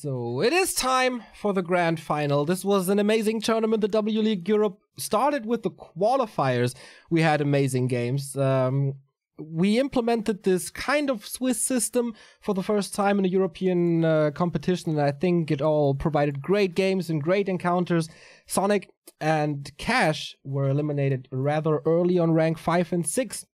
So it is time for the grand final. This was an amazing tournament. The W League Europe started with the qualifiers. We had amazing games. We implemented this kind of Swiss system for the first time in a European competition, and I think it all provided great games and great encounters. Sonic and Cash were eliminated rather early on rank 5 and 6.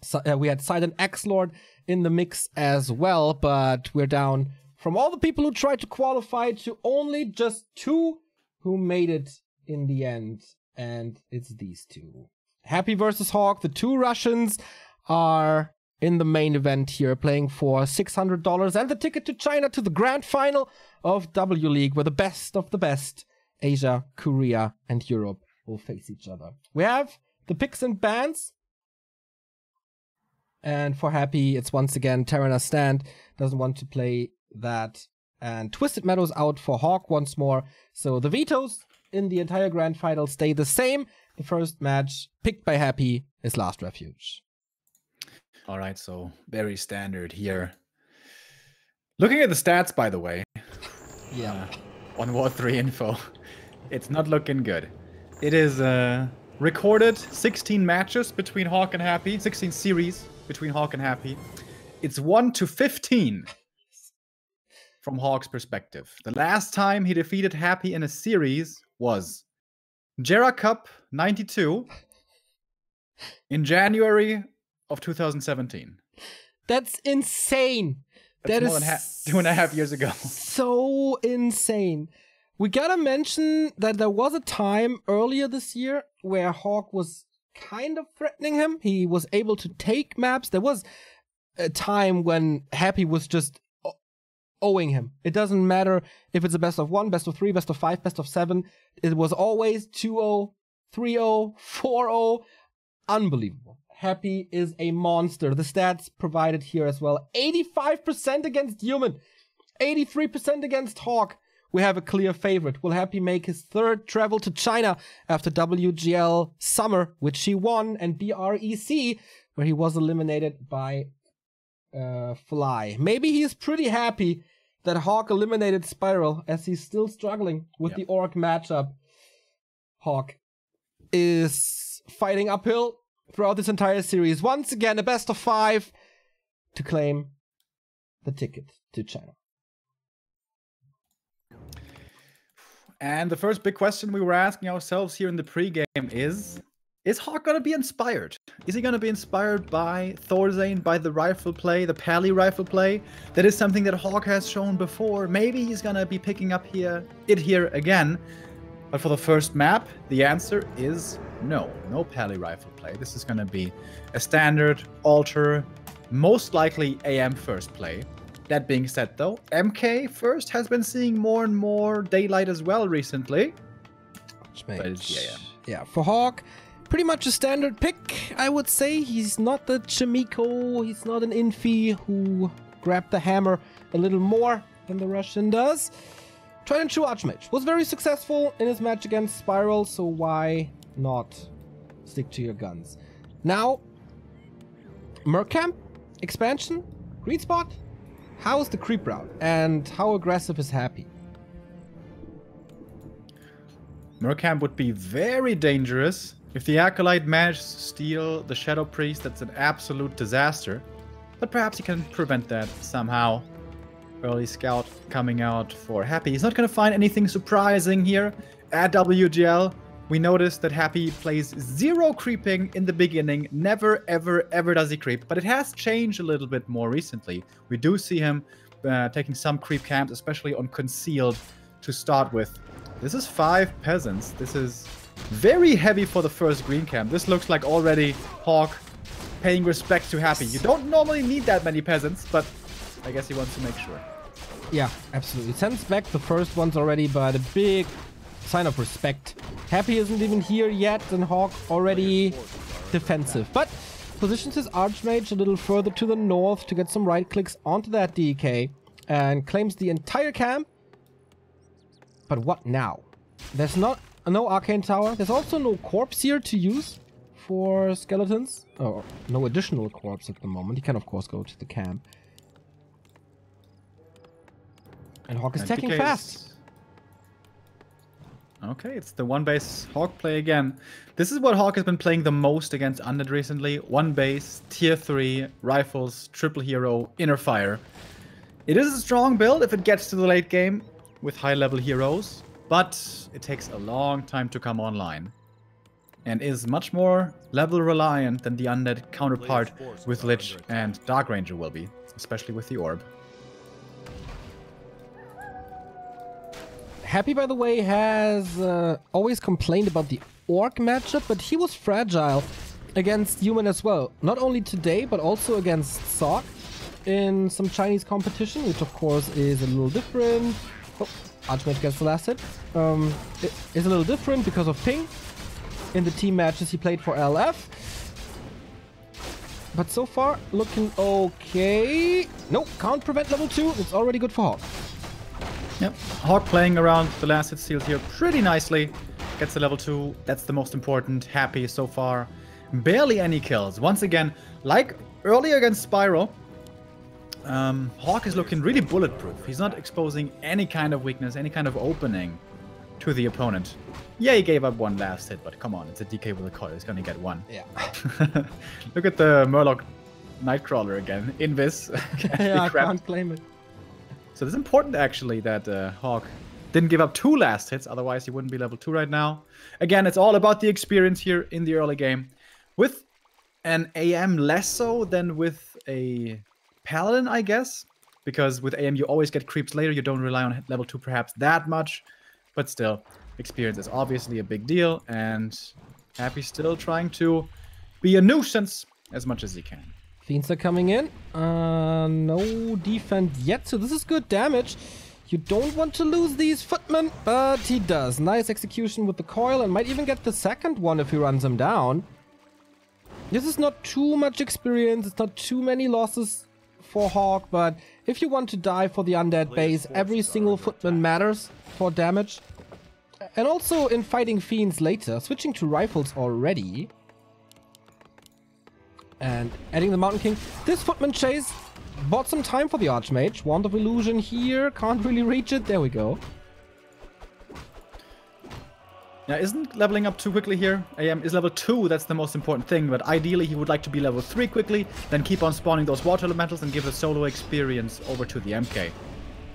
So, we had Silent X-Lord in the mix as well, but we're down from all the people who tried to qualify to only just 2 who made it in the end, and it's these 2. Happy versus HawK, the 2 Russians are in the main event here, playing for $600 and the ticket to China to the grand final of W League, where the best of the best, Asia, Korea, and Europe, will face each other. We have the picks and bans, and for Happy, it's once again Terrana Stand, doesn't want to play that, and Twisted Meadows out for HawK once more, so the vetoes in the entire grand final stay the same. The first match picked by Happy is Last Refuge. All right, so very standard here. Looking at the stats, by the way, yeah, on War 3 info, it's not looking good. It is recorded 16 matches between HawK and Happy, 16 series between HawK and Happy. It's 1-15 from HawK's perspective. The last time he defeated Happy in a series was Jera Cup 92 in January of 2017. That's insane. That's more than 2.5 years ago. So insane. We gotta mention that there was a time earlier this year where HawK was kind of threatening him. He was able to take maps. There was a time when Happy was just owing him. It doesn't matter if it's a best of 1, best of 3, best of 5, best of 7. It was always 2-0, 3-0, 4-0. Unbelievable. Happy is a monster. The stats provided here as well. 85% against Human. 83% against HawK. We have a clear favorite. Will Happy make his 3rd travel to China after WGL Summer, which he won, and BREC, where he was eliminated by Fly. Maybe he's pretty happy that HawK eliminated Spiral, as he's still struggling with the Orc matchup. HawK is fighting uphill throughout this entire series. Once again, a best of 5 to claim the ticket to China. And the first big question we were asking ourselves here in the pregame is HawK going to be inspired? Is he going to be inspired by Thorzane, by the rifle play, the Pally rifle play? That is something that HawK has shown before. Maybe he's going to be picking up here again. But for the first map, the answer is no. No Pally rifle play. This is going to be a standard altar, most likely AM first play. That being said, though, MK first has been seeing more and more daylight as well recently. But it's AM. Yeah, for HawK, pretty much a standard pick, I would say. He's not the Chimiko, he's not an Infi who grabbed the hammer a little more than the Russian does. Tried and true Archmage. Was very successful in his match against Spiral, so why not stick to your guns? Now, Mercamp, expansion, green spot. How is the creep route, and how aggressive is Happy? Mercamp would be very dangerous. If the Acolyte manages to steal the Shadow Priest, that's an absolute disaster. But perhaps he can prevent that somehow. Early scout coming out for Happy. He's not going to find anything surprising here at WGL. We noticed that Happy plays 0 creeping in the beginning. Never, ever, ever does he creep. But it has changed a little bit more recently. We do see him taking some creep camps, especially on Concealed to start with. This is 5 peasants. This is very heavy for the first green camp. This looks like already HawK paying respect to Happy. You don't normally need that many peasants, but I guess he wants to make sure. Yeah, absolutely. Sends back the first ones already, but a big sign of respect. Happy isn't even here yet, and HawK already defensive. But positions his Archmage a little further to the north to get some right clicks onto that DK and claims the entire camp. But what now? There's no Arcane Tower. There's also no corpse here to use for skeletons. Oh, no additional corpse at the moment. He can, of course, go to the camp. And HawK is And stacking DK fast. Okay, it's the one base HawK play again. This is what HawK has been playing the most against Undead recently. One base, tier 3, rifles, triple hero, inner fire. It is a strong build if it gets to the late game with high level heroes, but it takes a long time to come online. And is much more level reliant than the Undead counterpart with Lich and Dark Ranger will be, especially with the Orb. Happy, by the way, has always complained about the Orc matchup, but he was fragile against Human as well. Not only today, but also against HawK in some Chinese competition, which of course is a little different. Oh, Archmage gets the last hit. It is a little different because of ping in the team matches he played for LF. But so far, looking okay. Nope, can't prevent level 2. It's already good for HawK. Yep, HawK playing around the last hit steals here pretty nicely. Gets the level 2, that's the most important. Happy so far. Barely any kills. Once again, like earlier against Spyro, HawK is looking really bulletproof. He's not exposing any kind of weakness, any kind of opening to the opponent. Yeah, he gave up one last hit, but come on, it's a DK with a coil. He's gonna get one. Yeah. Look at the Murloc Nightcrawler again. Invis. Yeah, I can't claim it. So it's important actually that HawK didn't give up 2 last hits, otherwise he wouldn't be level 2 right now. Again, it's all about the experience here in the early game. With an AM less so than with a Paladin, I guess. Because with AM you always get creeps later, you don't rely on level 2 perhaps that much. But still, experience is obviously a big deal, and Happy's still trying to be a nuisance as much as he can. Fiends are coming in. No defense yet, so this is good damage. You don't want to lose these footmen, but he does. Nice execution with the coil, and might even get the second one if he runs him down. This is not too much experience, it's not too many losses for HawK, but if you want to die for the undead base, every single footman matters for damage. And also in fighting fiends later, switching to rifles already. And adding the Mountain King. This footman chase bought some time for the Archmage. Wand of Illusion here, can't really reach it. There we go. Yeah, isn't leveling up too quickly here? AM is level 2, that's the most important thing, but ideally he would like to be level 3 quickly, then keep on spawning those water elementals and give the solo experience over to the MK.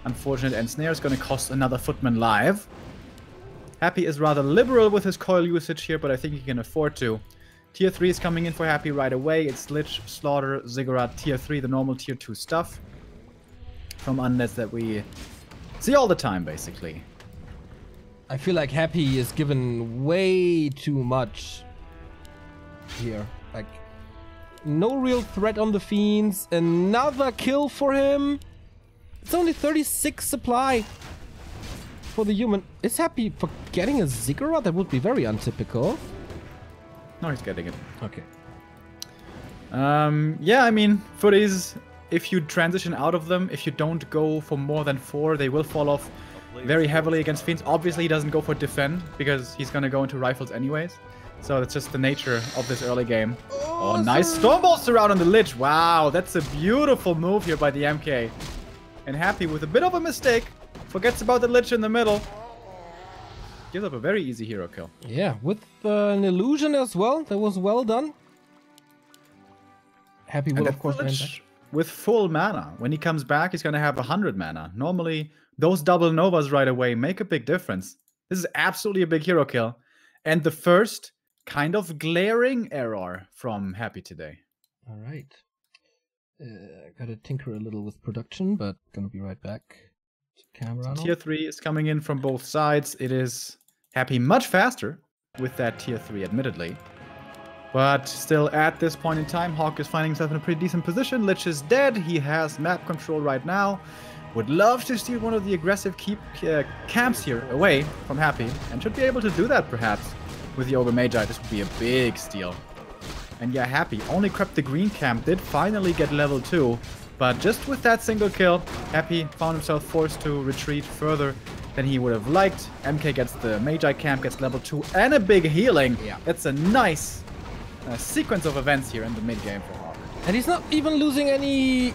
Unfortunate end snare is going to cost another footman live. Happy is rather liberal with his coil usage here, but I think he can afford to. Tier 3 is coming in for Happy right away. It's Lich, Slaughter, Ziggurat, Tier 3, the normal Tier 2 stuff. From undeads that we see all the time, basically. I feel like Happy is given way too much here. Like, no real threat on the fiends. Another kill for him. It's only 36 supply for the human. Is Happy for getting a Ziggurat? That would be very untypical. No, he's getting it. Okay. Yeah, I mean, footies, if you transition out of them, if you don't go for more than 4, they will fall off very heavily against fiends. Obviously, he doesn't go for defend because he's gonna go into rifles anyways. So that's just the nature of this early game. Oh, nice Stormbolts around on the Lich. Wow, that's a beautiful move here by the MK. And Happy with a bit of a mistake. Forgets about the Lich in the middle. Gives up a very easy hero kill. Yeah, with an illusion as well. That was well done. Happy will, of course, land back. With full mana. When he comes back, he's going to have 100 mana. Normally, those double Novas right away make a big difference. This is absolutely a big hero kill. And the first kind of glaring error from Happy today. All right. Gotta tinker a little with production, but gonna be right back. Camera Tier 3 is coming in from both sides. It is Happy much faster with that Tier 3, admittedly. But still, at this point in time, HawK is finding himself in a pretty decent position. Lich is dead. He has map control right now. Would love to steal one of the aggressive camps here away from Happy. And should be able to do that, perhaps, with the Ogre Magi. This would be a big steal. And yeah, Happy only crept the green camp. Did finally get level 2. But just with that single kill, Happy found himself forced to retreat further than he would have liked. MK gets the Magi camp, gets level 2, and a big healing. Yeah. That's a nice sequence of events here in the mid game for HawK. And he's not even losing any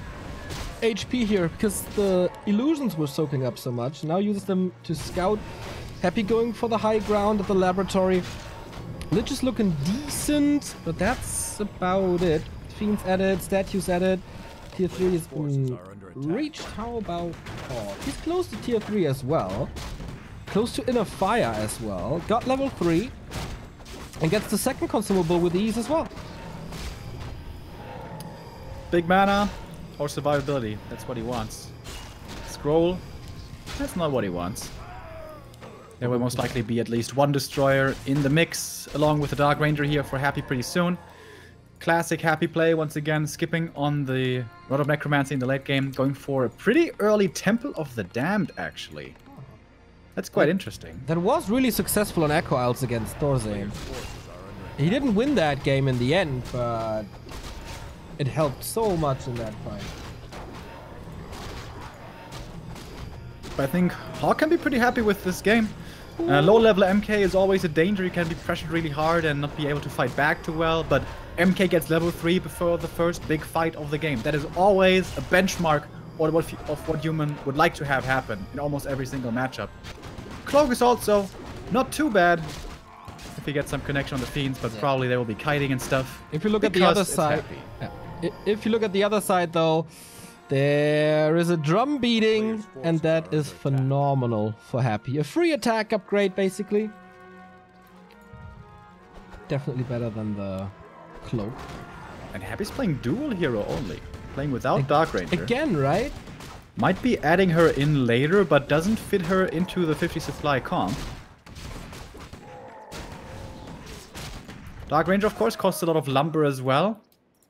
HP here because the illusions were soaking up so much. Now uses them to scout. Happy going for the high ground at the laboratory. Lich is looking decent, but that's about it. Fiends added, statues added. Tier 3 is reached. How about HawK? He's close to tier 3 as well. Close to Inner Fire as well. Got level 3. And gets the second consumable with ease as well. Big mana or survivability. That's what he wants. Scroll. That's not what he wants. There will most likely be at least one destroyer in the mix, along with the Dark Ranger here for Happy pretty soon. Classic Happy play, once again, skipping on the Rod of Necromancy in the late game, going for a pretty early Temple of the Damned, actually. That's quite interesting. That was really successful on Echo Isles against Thorzane. He didn't win that game in the end, but it helped so much in that fight. But I think HawK can be pretty happy with this game. Low level MK is always a danger. You can be pressured really hard and not be able to fight back too well, but MK gets level 3 before the first big fight of the game. That is always a benchmark of what human would like to have happen in almost every single matchup. Cloak is also not too bad if he gets some connection on the Fiends, but probably there will be kiting and stuff. If you look at the other side, if you look at the other side though, there is a drum beating, and that is phenomenal for Happy. A free attack upgrade, basically. Definitely better than the cloak. And Happy's playing dual hero only. Playing without Dark Ranger. Again, right? Might be adding her in later, but doesn't fit her into the 50 supply comp. Dark Ranger, of course, costs a lot of lumber as well.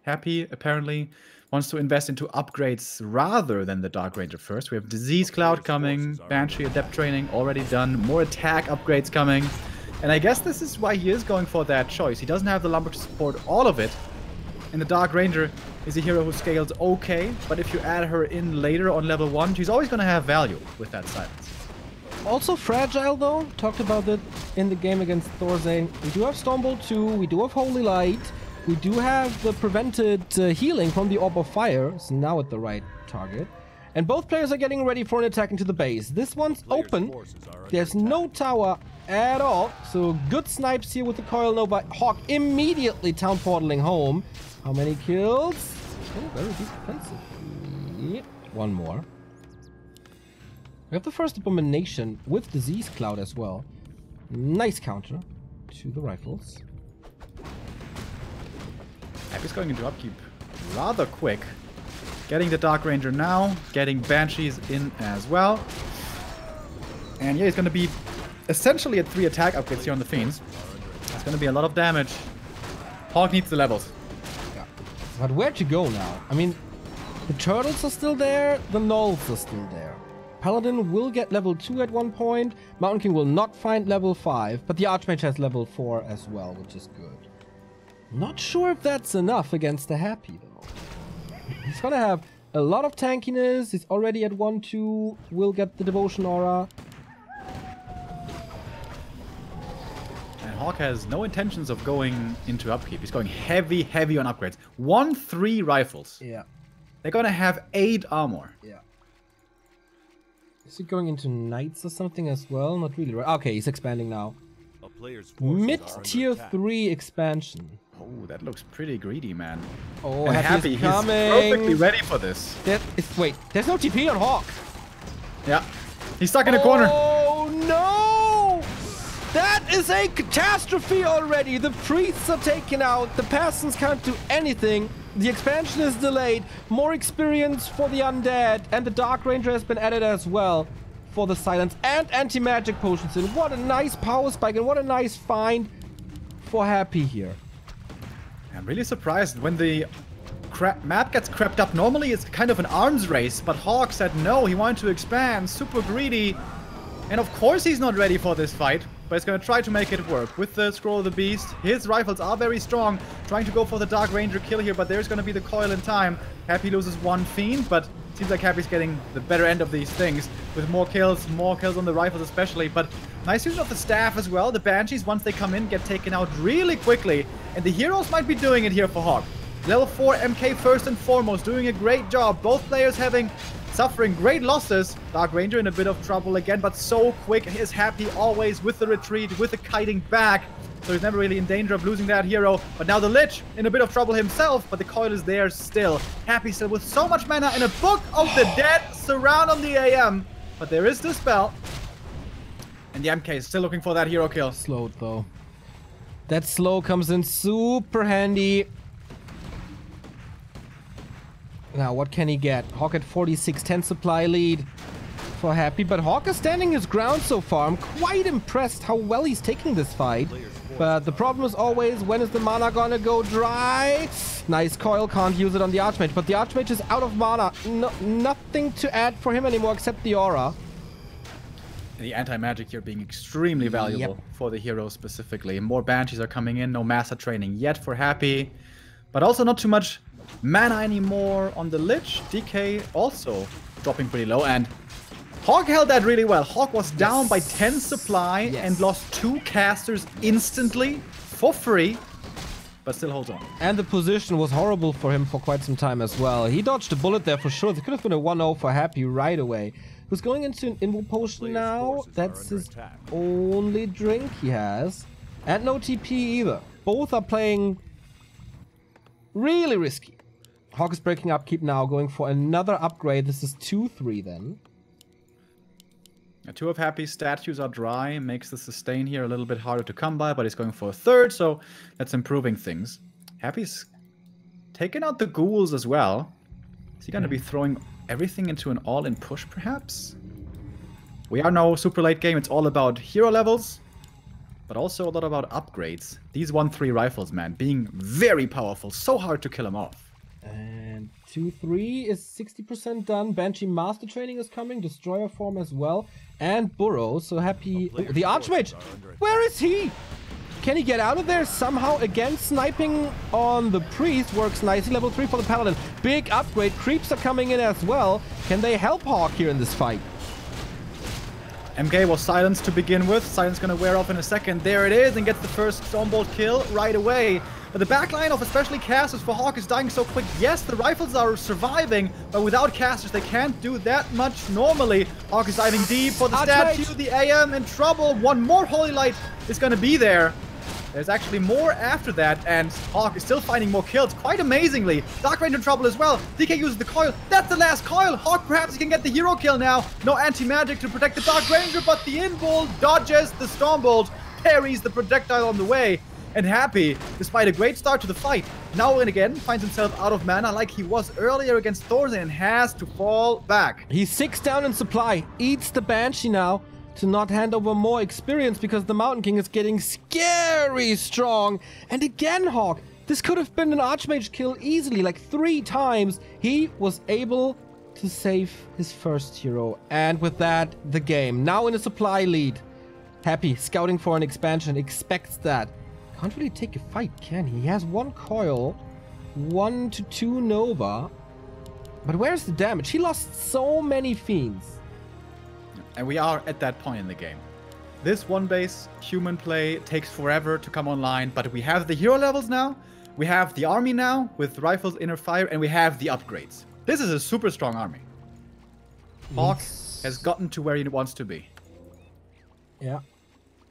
Happy, apparently, wants to invest into upgrades rather than the Dark Ranger first. We have Disease Cloud coming, Banshee Adept Training already done, more attack upgrades coming. And I guess this is why he is going for that choice. He doesn't have the lumber to support all of it. And the Dark Ranger is a hero who scales okay, but if you add her in later on level 1, she's always going to have value with that silence. Also fragile though, talked about it in the game against Thorzane. We do have Stormbolt 2, we do have Holy Light, we do have the prevented healing from the Orb of Fire, so now at the right target. And both players are getting ready for an attack into the base. This one's open, there's no tower at all, so good snipes here with the Coil Nova. HawK immediately town portaling home. How many kills? Oh, very defensive. Yep. One more. We have the first Abomination with Disease Cloud as well. Nice counter to the rifles. Happy's going into upkeep rather quick. Getting the Dark Ranger now, getting Banshees in as well. And yeah, he's going to be essentially at 3 attack upgrades here on the Fiends. It's going to be a lot of damage. HawK needs the levels. Yeah. But where to go now? I mean, the Turtles are still there, the Gnolls are still there. Paladin will get level 2 at one point. Mountain King will not find level 5, but the Archmage has level 4 as well, which is good. Not sure if that's enough against the Happy, though. He's gonna have a lot of tankiness. He's already at 1-2. Will get the Devotion Aura. And HawK has no intentions of going into upkeep. He's going heavy on upgrades. 1-3 rifles. Yeah. They're gonna have 8 armor. Yeah. Is he going into Knights or something as well? Not really, right? Okay, he's expanding now. Mid-tier 3 expansion. Oh, that looks pretty greedy, man. Oh, and Happy. He's perfectly ready for this. Wait, there's no TP on HawK. Yeah. He's stuck in a corner. Oh, no! That is a catastrophe already. The priests are taken out. The peasants can't do anything. The expansion is delayed. More experience for the undead. And the Dark Ranger has been added as well for the silence. And anti-magic potions. And what a nice power spike. And what a nice find for Happy here. I'm really surprised when the map gets crept up. Normally it's kind of an arms race, but HawK said no, he wanted to expand, super greedy. And of course he's not ready for this fight, but he's going to try to make it work. With the Scroll of the Beast, his rifles are very strong, trying to go for the Dark Ranger kill here, but there's going to be the coil in time. Happy loses 1 Fiend, but seems like Happy's getting the better end of these things, with more kills on the rifles especially. But nice use of the staff as well. The Banshees, once they come in, get taken out really quickly. And the heroes might be doing it here for HawK. Level 4 MK first and foremost, doing a great job. Both players suffering great losses. Dark Ranger in a bit of trouble again, but so quick is Happy always with the retreat, with the kiting back. So he's never really in danger of losing that hero. But now the Lich in a bit of trouble himself, but the coil is there still. Happy still with so much mana and a Book of the Dead surround on the AM. But there is the spell. And the MK is still looking for that hero kill. Slowed though. That slow comes in super handy. Now, what can he get? HawK at 46, 10 supply lead for Happy, but HawK is standing his ground so far. I'm quite impressed how well he's taking this fight. But the problem is always, when is the mana gonna go dry? Nice coil, can't use it on the Archmage, but the Archmage is out of mana. Nothing to add for him anymore except the aura. The anti-magic here being extremely valuable for the hero specifically. More Banshees are coming in, no Master Training yet for Happy, but also not too much mana anymore on the Lich. DK also dropping pretty low, and HawK held that really well. HawK was down by 10 supply and lost 2 casters instantly for free, but still holds on. And the position was horrible for him for quite some time as well. He dodged a bullet there for sure. There could have been a 1-0 for Happy right away. Who's going into an Invo Potion now. That's his only drink he has. And no TP either. Both are playing really risky. HawK is breaking upkeep now, going for another upgrade. This is 2-3 then. 2 of Happy's statues are dry, makes the sustain here a little bit harder to come by, but he's going for a 3rd, so that's improving things. Happy's taking out the ghouls as well. Is he going to be throwing everything into an all-in push, perhaps? We are now super late game. It's all about hero levels, but also a lot about upgrades. These 1-3 rifles, man, being very powerful. So hard to kill them off. And 2-3 is 60% done. Banshee Master Training is coming. Destroyer form as well. And Burrow. So Happy... Oh, the Archmage! Where is he? Can he get out of there somehow? Again, sniping on the Priest works nicely. Level 3 for the Paladin. Big upgrade. Creeps are coming in as well. Can they help HawK here in this fight? MK was silenced to begin with. Silence gonna wear off in a second. There it is, and gets the first Stormbolt kill right away. But the backline of especially casters for HawK is dying so quick. Yes, the rifles are surviving, but without casters they can't do that much normally. HawK is diving deep for the statue. The AM in trouble. One more Holy Light is gonna be there. There's actually more after that, and HawK is still finding more kills, quite amazingly. Dark Ranger in trouble as well. DK uses the coil. That's the last coil. HawK perhaps he can get the hero kill now. No anti-magic to protect the Dark Ranger, but the Invul dodges the Stormbolt, parries the projectile on the way. And Happy, despite a great start to the fight, now and again finds himself out of mana like he was earlier against Thorzen and has to fall back. He's 6 down in supply. Eats the Banshee now to not hand over more experience because the Mountain King is getting scary strong. And again, HawK, this could have been an Archmage kill easily, like 3 times. He was able to save his first hero. And with that, the game. Now in a supply lead. Happy, scouting for an expansion, expects that. Can't really take a fight, can he? He has 1 coil, 1 to 2 Nova. But where's the damage? He lost so many Fiends. And we are at that point in the game. This one base human play takes forever to come online, but we have the hero levels now, we have the army now with rifles, inner fire, and we have the upgrades. This is a super strong army. HawK has gotten to where he wants to be. Yeah.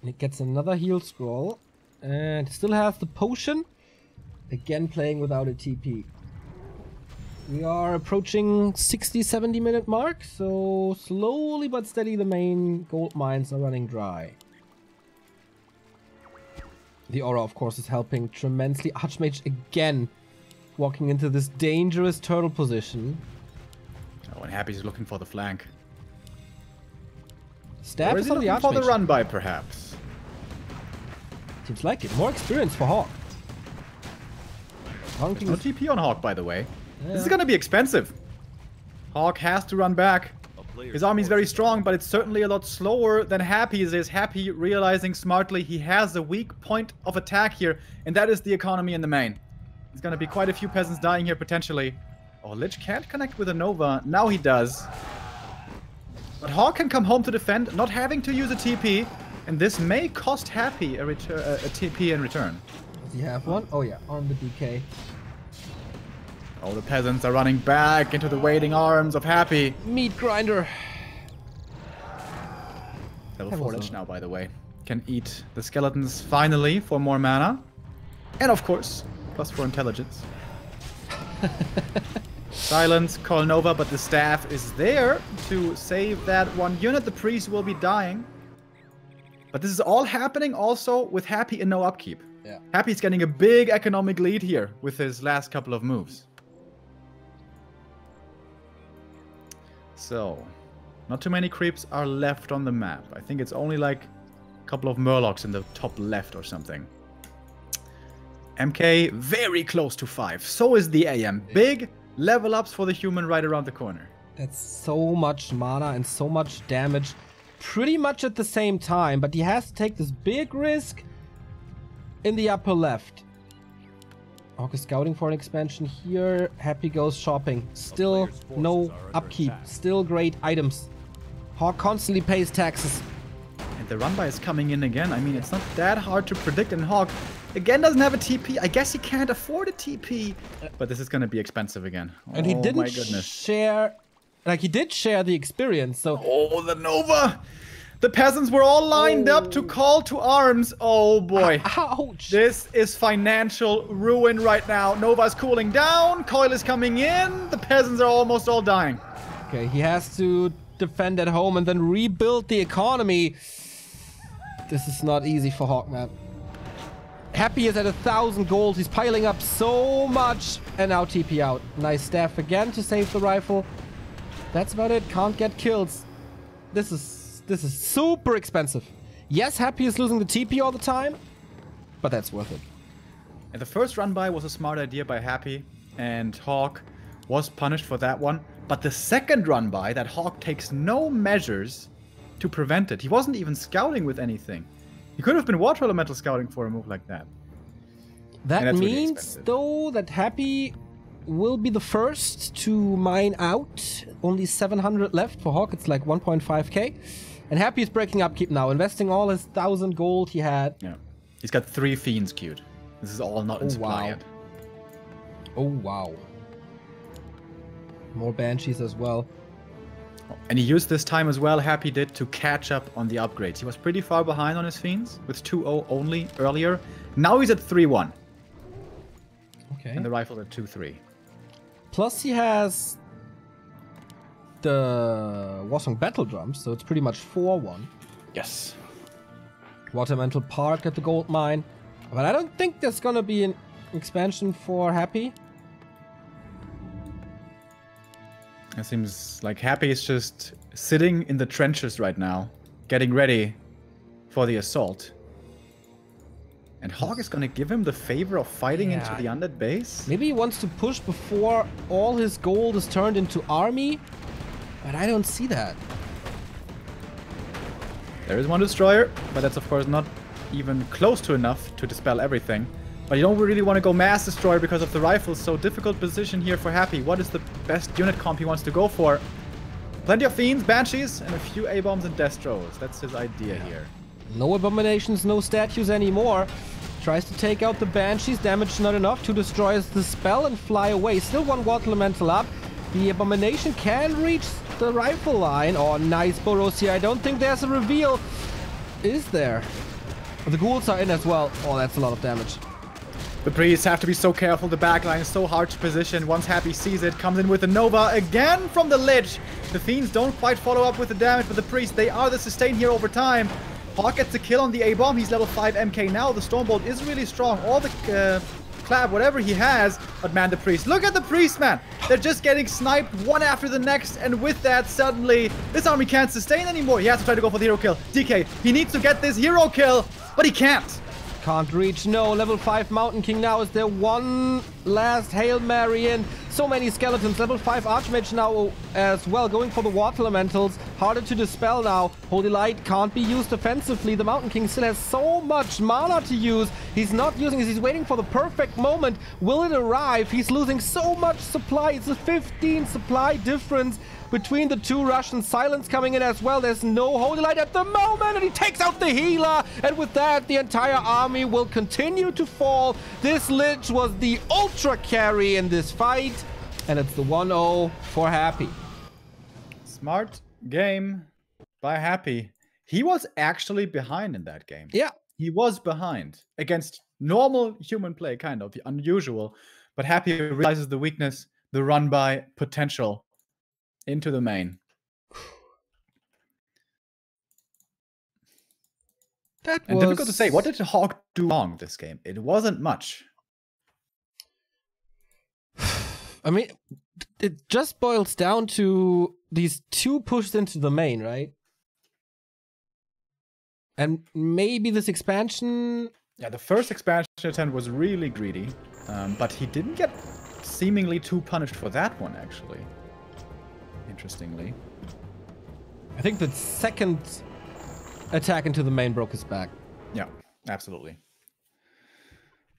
And it gets another heal scroll. And still has the potion. Again playing without a TP. We are approaching 60-70 minute mark, so slowly but steady the main gold mines are running dry. The aura, of course, is helping tremendously. Archmage again walking into this dangerous turtle position. Oh, and Happy's looking for the flank. Stab is he on the looking Archmage. for the run by, perhaps? Seems like it. More experience for HawK. No TP on HawK, by the way. Yeah. This is gonna be expensive. HawK has to run back. His army is very strong, but it's certainly a lot slower than Happy's is. Happy realizing smartly he has a weak point of attack here, and that is the economy in the main. There's gonna be quite a few peasants dying here potentially. Oh, Lich can't connect with a Nova. Now he does. But HawK can come home to defend, not having to use a TP, and this may cost Happy a TP in return. Does he have one? Oh yeah, on the DK. Oh, the peasants are running back into the waiting arms of Happy. Meat grinder. Level 4 Lich now, by the way. Can eat the skeletons finally for more mana. And of course, +4 intelligence. Silence, call Nova, but the staff is there to save that one unit. The priest will be dying. But this is all happening also with Happy and no upkeep. Yeah. Happy's getting a big economic lead here with his last couple of moves. So, not too many creeps are left on the map. I think it's only like a couple of Murlocs in the top left or something. MK very close to 5. So is the AM. Big level ups for the human right around the corner. That's so much mana and so much damage pretty much at the same time, but he has to take this big risk in the upper left. HawK is scouting for an expansion here. Happy goes shopping. Still no upkeep. Still great items. HawK constantly pays taxes. And the run-by is coming in again. I mean, it's not that hard to predict. And HawK, again, doesn't have a TP. I guess he can't afford a TP. But this is going to be expensive again. And he didn't share... Like, he did share the experience, so... Oh, the Nova! The peasants were all lined up to call to arms. Oh, boy. Ouch! This is financial ruin right now. Nova's cooling down. Coil is coming in. The peasants are almost all dying. Okay, he has to defend at home and then rebuild the economy. This is not easy for HawK, man. Happy is at 1,000 gold. He's piling up so much. And now TP out. Nice staff again to save the rifle. That's about it. Can't get kills. This is super expensive. Yes, Happy is losing the TP all the time, but that's worth it. And the first run-by was a smart idea by Happy, and HawK was punished for that one. But the second run-by, that HawK takes no measures to prevent it. He wasn't even scouting with anything. He could have been water elemental scouting for a move like that. That means, though, that Happy will be the first to mine out. Only 700 left for HawK. It's like 1.5k. And Happy is breaking upkeep now, investing all his 1,000 gold he had. Yeah. He's got 3 fiends queued. This is all not in supply yet. Oh, wow. More banshees as well. And he used this time as well, Happy did, to catch up on the upgrades. He was pretty far behind on his fiends, with 2-0 only earlier. Now he's at 3-1. Okay. And the rifle at 2-3. Plus he has the Warsong Battle Drums, so it's pretty much 4-1. Yes. Watermental Park at the gold mine. But I don't think there's gonna be an expansion for Happy. It seems like Happy is just sitting in the trenches right now, getting ready for the assault. And HawK is gonna give him the favor of fighting into the undead base? Maybe he wants to push before all his gold is turned into army, but I don't see that. There is one destroyer, but that's of course not even close to enough to dispel everything. But you don't really want to go mass destroyer because of the rifles, so difficult position here for Happy. What is the best unit comp he wants to go for? Plenty of fiends, banshees, and a few A-bombs and destros. That's his idea here. No abominations, no statues anymore. Tries to take out the banshees, damage not enough to destroy the spell and fly away. Still one water elemental up. The abomination can reach the rifle line. Oh, nice burrows here. I don't think there's a reveal. Is there? The ghouls are in as well. Oh, that's a lot of damage. The priests have to be so careful. The backline is so hard to position. Once Happy sees it, comes in with a Nova again from the Lich. The fiends don't quite follow up with the damage, but the priests, they are the sustain here over time. HawK gets the kill on the A-bomb. He's level 5 MK now. The Stormbolt is really strong. All the clap, whatever he has. But man, the priest. Look at the priest, man. They're just getting sniped one after the next. And with that, suddenly, this army can't sustain anymore. He has to try to go for the hero kill. DK, he needs to get this hero kill, but he can't. Can't reach, no. Level 5 Mountain King now. Is there one last Hail Mary in? So many skeletons. Level 5 Archmage now as well. Going for the Water Elementals. Harder to dispel now. Holy Light can't be used offensively. The Mountain King still has so much mana to use. He's not using it. He's waiting for the perfect moment. Will it arrive? He's losing so much supply. It's a 15 supply difference between the two Russians. Silence coming in as well. There's no Holy Light at the moment, and he takes out the healer. And with that, the entire army will continue to fall. This Lich was the ultra carry in this fight. And it's the 1-0 for Happy. Smart game by Happy. He was actually behind in that game. Yeah. He was behind against normal human play, kind of unusual. But Happy realizes the weakness, the run by potential into the main. And difficult to say. What did HawK do wrong this game? It wasn't much. I mean, it just boils down to these two pushed into the main, right? And maybe this expansion... Yeah, the first expansion attempt was really greedy. But he didn't get seemingly too punished for that one, actually. Interestingly. I think the second attack into the main broke his back. Yeah, absolutely.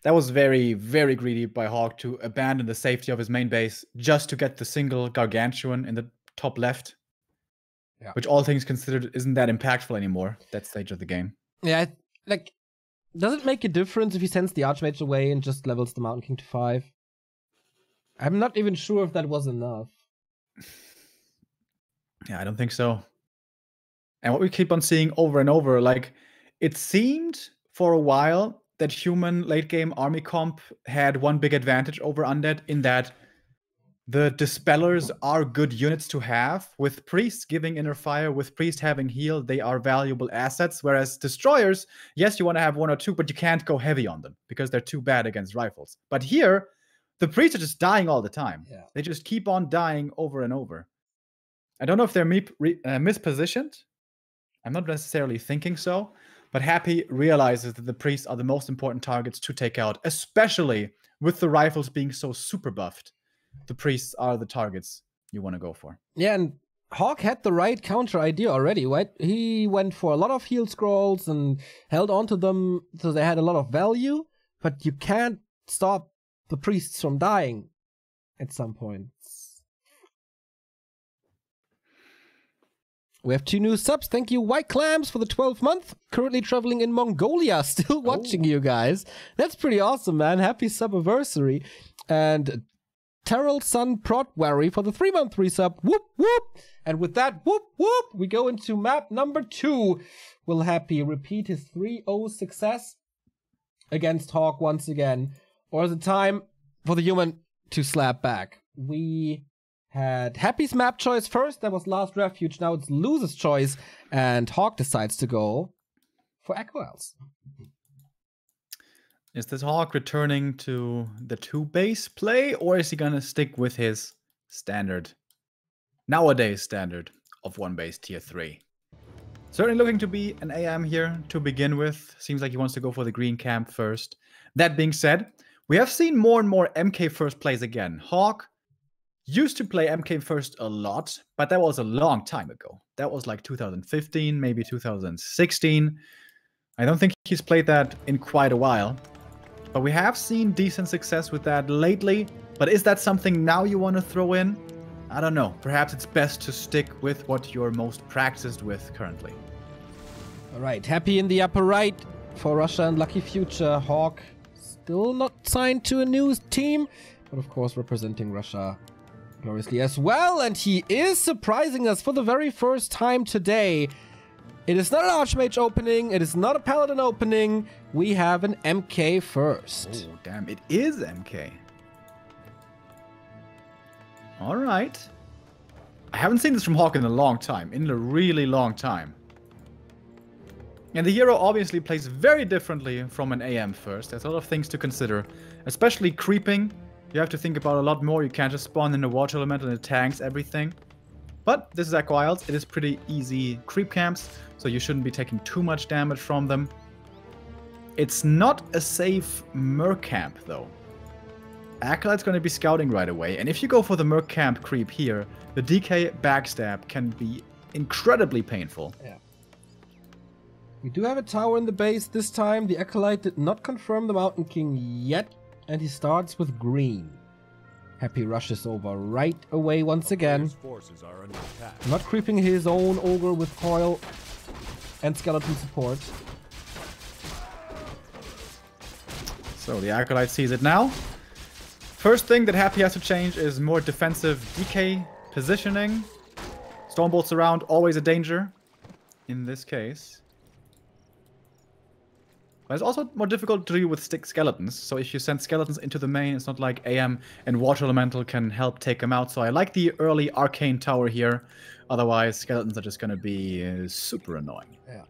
That was very, very greedy by HawK to abandon the safety of his main base just to get the single gargantuan in the top left. Yeah. Which, all things considered, isn't that impactful anymore, that stage of the game. Yeah, like, does it make a difference if he sends the Archmage away and just levels the Mountain King to 5? I'm not even sure if that was enough. Yeah, I don't think so. And what we keep on seeing over and over, like, it seemed for a while that human late-game army comp had one big advantage over undead in that the Dispellers are good units to have. With Priest giving Inner Fire, with Priest having heal, they are valuable assets. Whereas Destroyers, yes, you want to have one or two, but you can't go heavy on them because they're too bad against rifles. But here, the Priests are just dying all the time. Yeah. They just keep on dying over and over. I don't know if they're mispositioned. I'm not necessarily thinking so. But Happy realizes that the Priests are the most important targets to take out, especially with the rifles being so super buffed. The Priests are the targets you want to go for. Yeah, and HawK had the right counter idea already, right? He went for a lot of heal scrolls and held on to them so they had a lot of value, but you can't stop the Priests from dying at some point. We have 2 new subs. Thank you, White Clams, for the 12th month. Currently traveling in Mongolia. Still watching you guys. That's pretty awesome, man. Happy sub-anniversary. And Terrell Sun Protwary for the 3-month resub. Whoop, whoop. And with that, whoop, whoop, we go into map number 2. Will Happy repeat his 3-0 success against HawK once again? Or is it time for the human to slap back? We had Happy's map choice first. That was Last Refuge. Now it's Loser's choice. And HawK decides to go for Echo Elves. Is this HawK returning to the 2-base play, or is he going to stick with his standard, nowadays standard, of 1-base tier 3? Certainly looking to be an AM here to begin with. Seems like he wants to go for the green camp first. That being said, we have seen more and more MK first plays again. HawK used to play MK first a lot, but that was a long time ago. That was like 2015, maybe 2016. I don't think he's played that in quite a while. But we have seen decent success with that lately. But is that something now you want to throw in? I don't know. Perhaps it's best to stick with what you're most practiced with currently. All right, Happy in the upper right for Russia and Lucky Future. HawK still not signed to a new team, but of course representing Russia gloriously as well. And he is surprising us for the very first time today. It is not an Archmage opening. It is not a Paladin opening. We have an MK first. Oh, damn. It is MK. All right. I haven't seen this from HawK in a long time. In a really long time. And the hero obviously plays very differently from an AM first. There's a lot of things to consider. Especially creeping. You have to think about a lot more. You can't just spawn in a water element and it tanks everything. But this is Echo Isles. It is pretty easy creep camps, so you shouldn't be taking too much damage from them. It's not a safe Merc camp, though. Acolyte's going to be scouting right away, and if you go for the Merc camp creep here, the DK backstab can be incredibly painful. Yeah. We do have a tower in the base this time. The Acolyte did not confirm the Mountain King yet, and he starts with green. Happy rushes over right away once again. Not creeping his own ogre with coil and skeleton support. So the Acolyte sees it now. First thing that Happy has to change is more defensive DK positioning. Stormbolts around, always a danger in this case. But it's also more difficult to do with stick skeletons. So if you send skeletons into the main, it's not like AM and Water Elemental can help take them out. So I like the early Arcane Tower here. Otherwise, skeletons are just going to be super annoying. Yeah.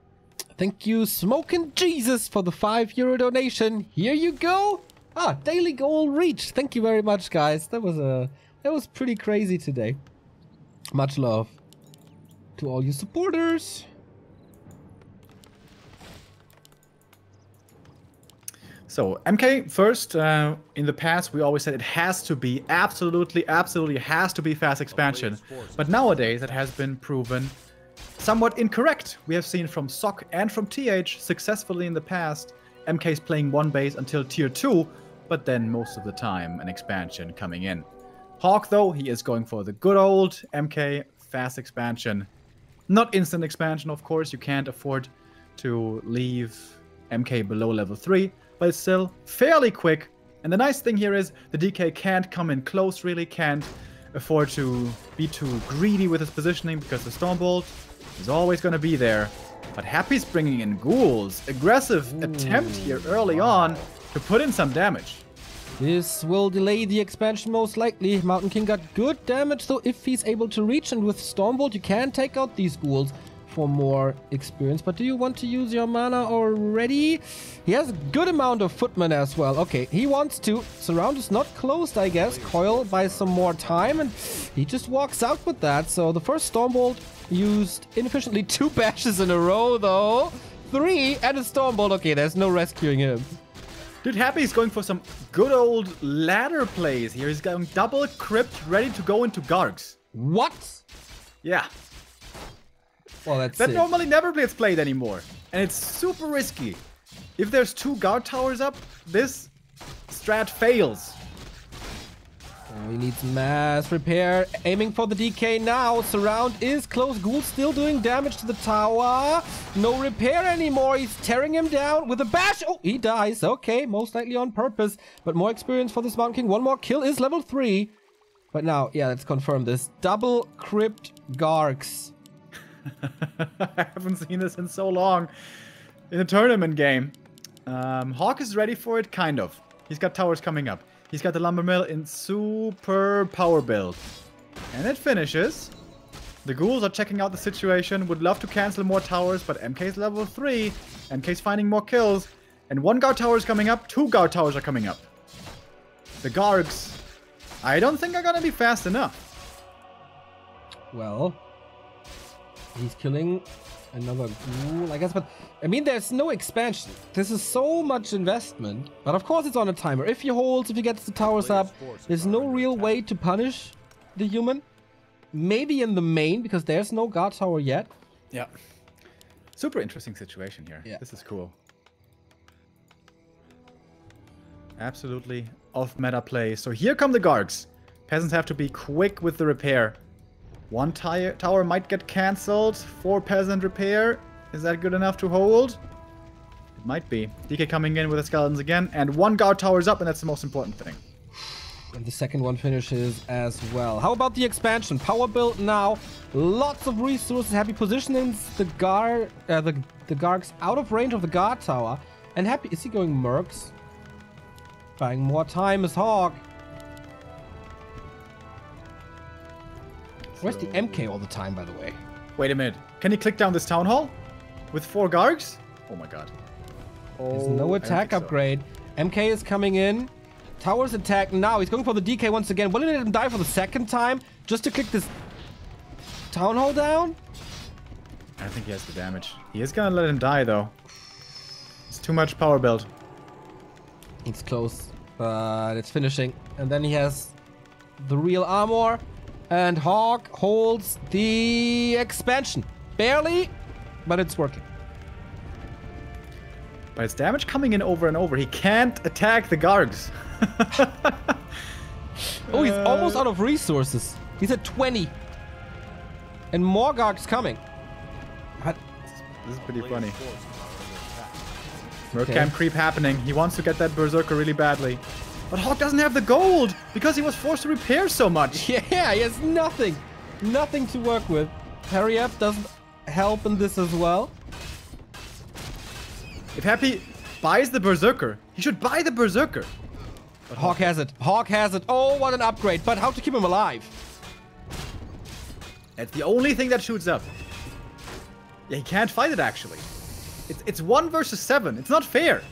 Thank you, Smokin' Jesus, for the €5 donation. Here you go. Ah, daily goal reached. Thank you very much, guys. That was pretty crazy today. Much love to all you supporters. So, MK first. In the past, we always said it has to be, absolutely has to be fast expansion. But nowadays, it has been proven somewhat incorrect. We have seen from SOC and from TH successfully in the past, MK's playing one base until tier 2, but then most of the time an expansion coming in. HawK, though, he is going for the good old MK fast expansion. Not instant expansion, of course. You can't afford to leave MK below level 3. But it's still fairly quick. And the nice thing here is the DK can't come in close, really can't afford to be too greedy with his positioning because the Stormbolt is always going to be there. But Happy's bringing in ghouls. Aggressive attempt here early on to put in some damage. This will delay the expansion most likely. Mountain King got good damage though if he's able to reach, and with Stormbolt you can take out these ghouls for more experience. But do you want to use your mana already? He has a good amount of footmen as well. Okay, he wants to. Surround is not closed, I guess. Coil buys some more time, and he just walks out with that. So the first Stormbolt used inefficiently 2 bashes in a row, though. 3 and a Stormbolt. Okay, there's no rescuing him. Dude, Happy's going for some good old ladder plays here. He's going double crypt, ready to go into Gargs. What? Yeah. Well, that's that sick. normally never gets played anymore. And it's super risky. If there's 2 guard towers up, this strat fails. Oh, he needs mass repair. Aiming for the DK now. Surround is close. Ghoul still doing damage to the tower. No repair anymore. He's tearing him down with a bash. Oh, he dies. Okay, most likely on purpose. But more experience for this Mountain King. One more kill is level 3. But now, yeah, let's confirm this. Double crypt Gargs. I haven't seen this in so long in a tournament game. HawK is ready for it, kind of. He's got towers coming up. He's got the lumber mill in super power build. And it finishes. The ghouls are checking out the situation. Would love to cancel more towers, but MK's level 3. MK's finding more kills. And 1 guard tower is coming up. 2 guard towers are coming up. The Gargs, I don't think are gonna be fast enough. Well, he's killing another ghoul, I guess. But, I mean, there's no expansion. This is so much investment. But, of course, it's on a timer. If he holds, if he gets the towers up, there's no real way to punish the human. Maybe in the main, because there's no guard tower yet. Yeah. Super interesting situation here. Yeah. This is cool. Absolutely off-meta play. So here come the Gargs. Peasants have to be quick with the repair. 1 tower might get cancelled. 4 peasant repair. Is that good enough to hold? It might be. DK coming in with the skeletons again. And 1 guard tower's up, and that's the most important thing. And the second one finishes as well. How about the expansion? Power build now. Lots of resources. Happy positionings the Gargs out of range of the guard tower. And Happy, is he going mercs? Buying more time is HawK. Where's the MK all the time, by the way? Wait a minute. Can he click down this town hall? With 4 Gargs? Oh my god. There's no attack upgrade. So. MK is coming in. Towers attack now. He's going for the DK once again. Will he let him die for the second time? Just to click this town hall down? I think he has the damage. He is gonna let him die, though. It's too much power build. It's close, but it's finishing. And then he has the real armor. And HawK holds the expansion. Barely, but it's working. But it's damage coming in over and over. He can't attack the Gargs. Oh, he's almost out of resources. He's at 20. And more Gargs coming. But this is pretty funny. Merc camp creep happening. He wants to get that Berserker really badly. But HawK doesn't have the gold. Because he was forced to repair so much. Yeah, he has nothing. Nothing to work with. Hurry up doesn't help in this as well. If Happy buys the Berserker, he should buy the Berserker. But HawK has it. HawK has it. Oh, what an upgrade. But how to keep him alive? That's the only thing that shoots up. Yeah, he can't fight it, actually. It's 1 versus 7. It's not fair.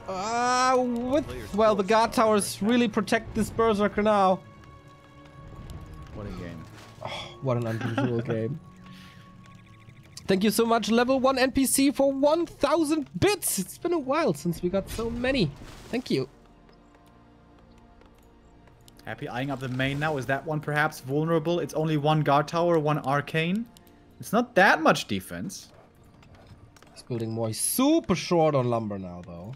Well, the guard towers really protect this Berserker now. What a game. Oh, what an unusual game. Thank you so much, level 1 NPC, for 1,000 bits. It's been a while since we got so many. Thank you. Happy eyeing up the main now. Is that one perhaps vulnerable? It's only 1 guard tower, 1 arcane. It's not that much defense. He's building more. He's super short on lumber now, though.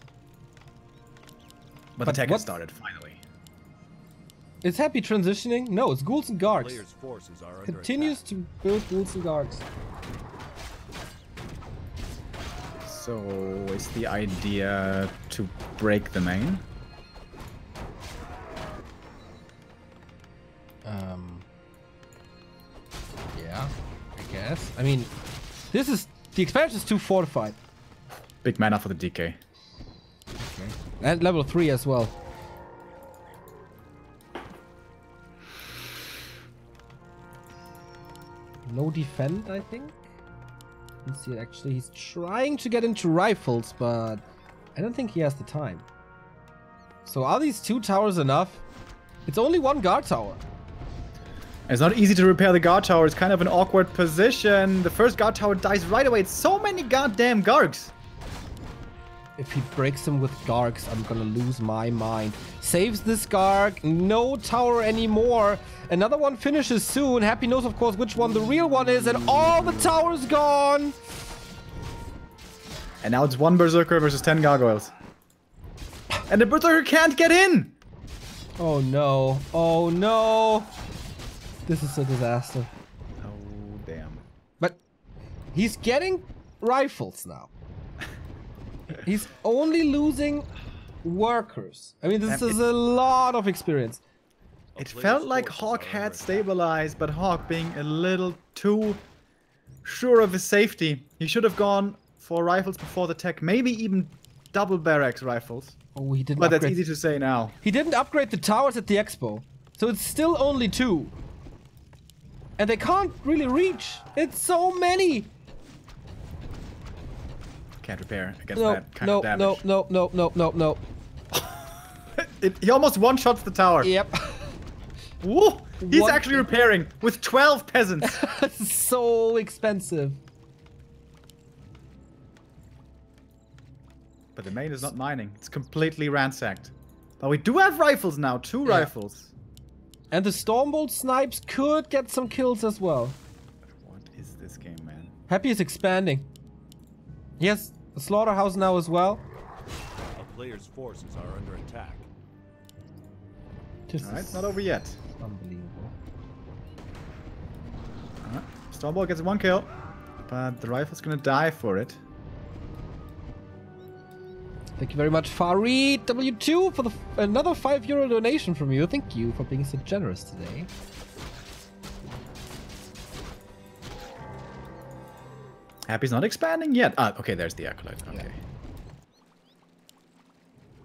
But the tech has started, finally. Is Happy transitioning? No, it's ghouls and gargs. Continues to build ghouls and gargs. So, is the idea to break the main? Yeah, I guess. I mean, this is... The expansion is too fortified. Big mana for the DK. Okay. And level 3 as well. No defend, I think. Let's see, actually, he's trying to get into rifles, but I don't think he has the time. So are these 2 towers enough? It's only 1 guard tower. It's not easy to repair the guard tower. It's kind of an awkward position. The first guard tower dies right away. It's so many goddamn gargs. If he breaks him with gargs, I'm gonna lose my mind. Saves this garg. No tower anymore. Another one finishes soon. Happy knows, of course, which one the real one is, and all the towers gone. And now it's 1 Berserker versus 10 gargoyles. And the Berserker can't get in. Oh no. Oh no. This is a disaster. Oh, damn. But he's getting rifles now. He's only losing workers. I mean, this is a lot of experience. It felt like HawK had stabilized, but HawK being a little too sure of his safety. He should have gone for rifles before the tech, maybe even double barracks rifles. Oh, he didn't But upgrade. that's easy to say now. He didn't upgrade the towers at the expo. So it's still only 2. And they can't really reach. It's so many. Can't repair against that kind of damage. No. He almost one-shots the tower. Yep. Woo! He's actually repairing with 12 peasants. So expensive. But the main is not mining. It's completely ransacked. But we do have rifles now. 2 rifles. And the Stormbolt snipes could get some kills as well. What is this game, man? Happy is expanding. Yes, the slaughterhouse now as well. A player's forces are under attack. Alright, it's not over yet. Unbelievable. Stormbolt gets 1 kill. But the rifle's gonna die for it. Thank you very much, Farid W2, for another €5 donation from you. Thank you for being so generous today. Happy's not expanding yet. Ah, okay, there's the Acolyte. Okay. Yeah.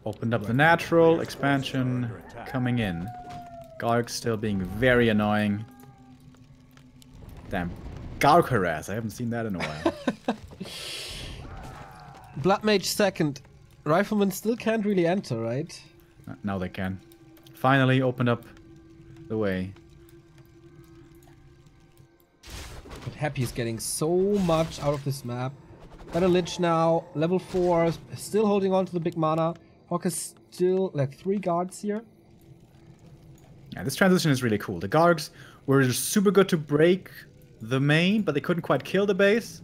Opened up the natural expansion coming in. Garg still being very annoying. Damn. Garg harass. I haven't seen that in a while. Blood Mage second. Riflemen still can't really enter, right? Now they can. Finally opened up the way. But Happy is getting so much out of this map. Got a Lich now, level 4, still holding on to the big mana. HawK is still like 3 guards here. Yeah, this transition is really cool. The Gargs were super good to break the main, but they couldn't quite kill the base.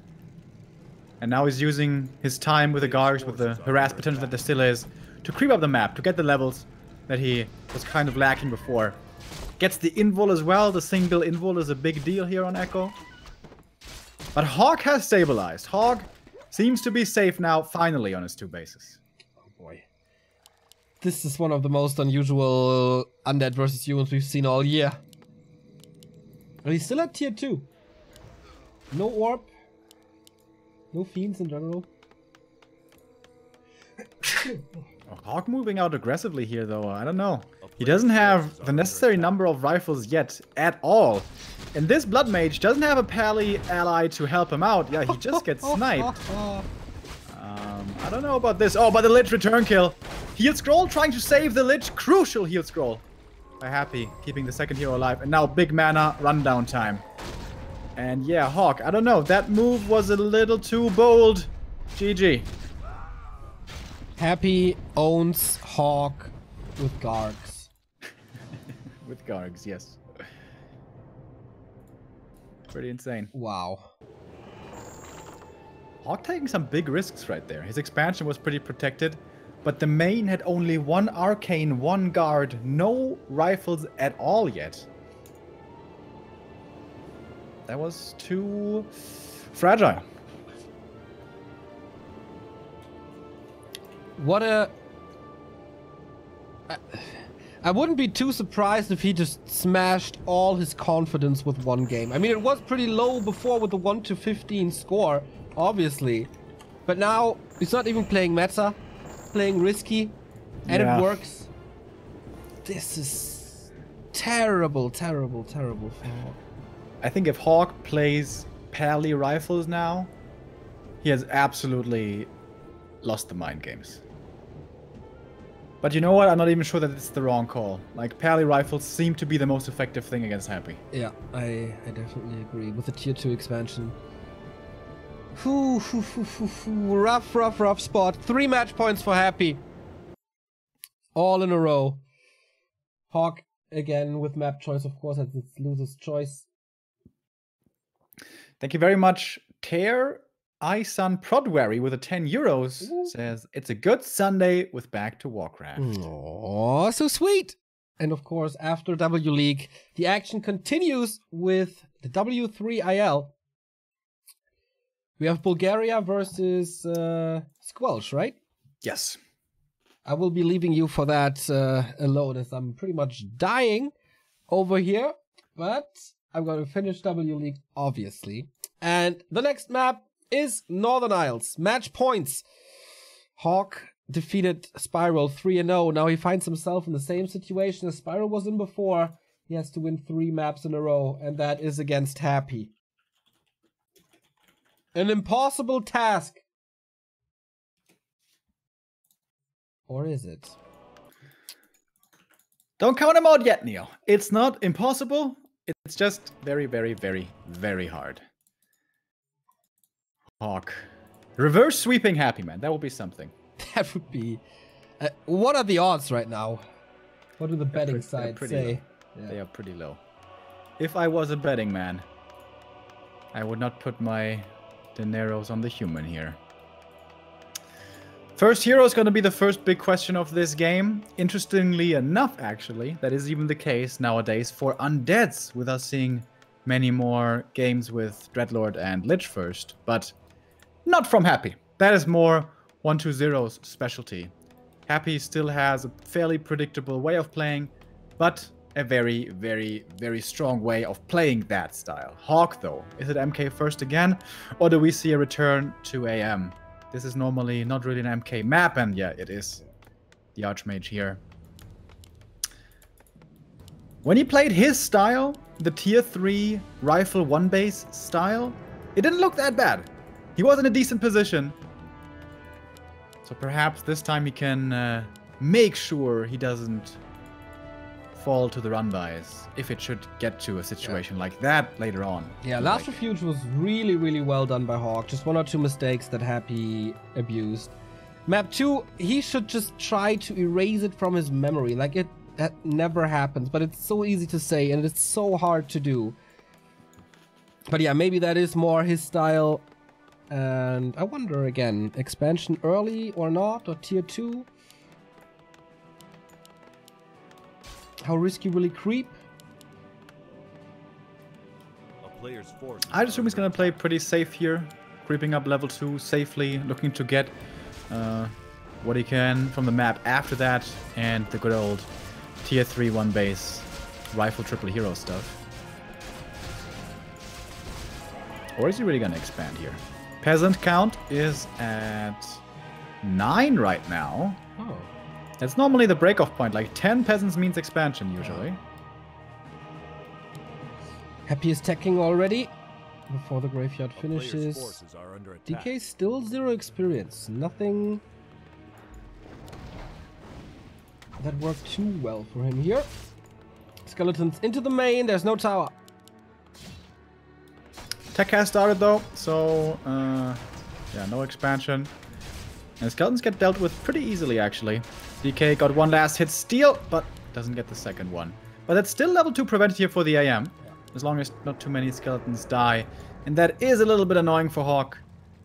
And now he's using his time with the Gargs, with the harass potential that there still is, to creep up the map, to get the levels that he was kind of lacking before. Gets the invul as well. The single invul is a big deal here on Echo. But HawK has stabilized. HawK seems to be safe now, finally, on his 2 bases. Oh boy. This is one of the most unusual undead versus humans we've seen all year. And he's still at tier 2. No orb. No fiends in general. HawK moving out aggressively here, though. I don't know. He doesn't have the necessary number of rifles yet at all. And this Blood Mage doesn't have a pally ally to help him out. Yeah, he just gets sniped. I don't know about this. Oh, but the Lich return kill. Heal Scroll trying to save the Lich. Crucial Heal Scroll. By Happy, keeping the second hero alive. And now big mana rundown time. And yeah, HawK, I don't know. That move was a little too bold. GG. Happy owns HawK with Gargs. With Gargs, yes. Pretty insane. Wow. HawK taking some big risks right there. His expansion was pretty protected, but the main had only one arcane, one guard, no rifles at all yet. That was too fragile. What a... I wouldn't be too surprised if he just smashed all his confidence with one game. I mean, it was pretty low before with the 1-15 score, obviously. But now, he's not even playing meta, playing risky, and it works. This is terrible, terrible, terrible for HawK. I think if HawK plays pally rifles now, he has absolutely lost the mind games. But you know what? I'm not even sure that it's the wrong call. Like, pally rifles seem to be the most effective thing against Happy. Yeah, I definitely agree. With the tier 2 expansion. Rough spot. 3 match points for Happy. All in a row. HawK, again, with map choice, of course, that's its loser's choice. Thank you very much, Tear. iSun Prodwary with a 10 euros says, it's a good Sunday with Back to Warcraft. Oh, so sweet. And of course, after W League, the action continues with the W3 IL. We have Bulgaria versus Squelch, right? Yes. I will be leaving you for that alone, as I'm pretty much dying over here. But I'm going to finish W League, obviously. And the next map is Northern Isles. Match points. HawK defeated Spiral 3-0. Now he finds himself in the same situation as Spiral was in before. He has to win 3 maps in a row, and that is against Happy. An impossible task. Or is it? Don't count him out yet, Neo. It's not impossible. It's just very, very, very, very hard. HawK. Reverse sweeping Happy, man. That would be something. That would be... what are the odds right now? What do the betting sides say? Yeah. They are pretty low. If I was a betting man, I would not put my dineros on the human here. First hero is going to be the first big question of this game. Interestingly enough, actually, that is even the case nowadays for undeads, with us seeing many more games with Dreadlord and Lich first, but not from Happy. That is more 1-2-0's specialty. Happy still has a fairly predictable way of playing, but a very, very, very strong way of playing that style. HawK, though, is it MK first again, or do we see a return to AM? This is normally not really an MK map, and yeah, it is. The Archmage here. When he played his style, the tier 3 rifle 1-base style, it didn't look that bad. He was in a decent position. So perhaps this time he can make sure he doesn't fall to the run-bys if it should get to a situation like that later on. Yeah, Last Refuge was really, really well done by HawK. Just 1 or 2 mistakes that Happy abused. Map 2, he should just try to erase it from his memory. Like, that never happens, but it's so easy to say and it's so hard to do. But yeah, maybe that is more his style. And I wonder again, expansion early or not, or tier 2? How risky will he creep? I'd assume he's gonna play pretty safe here, creeping up level 2 safely, looking to get what he can from the map after that, and the good old tier 3 1 base rifle triple hero stuff. Or is he really gonna expand here? Peasant count is at 9 right now. Oh. That's normally the break-off point. Like 10 peasants means expansion usually. Happy is teching already before the graveyard A player's finishes. forces are under attack. DK still 0 experience. Nothing that worked too well for him here. Skeletons into the main. There's no tower. Tech has started though, so yeah, no expansion. And skeletons get dealt with pretty easily actually. DK got one last hit steal, but doesn't get the second one. But that's still level 2 prevented here for the AM, as long as not too many skeletons die. And that is a little bit annoying for HawK.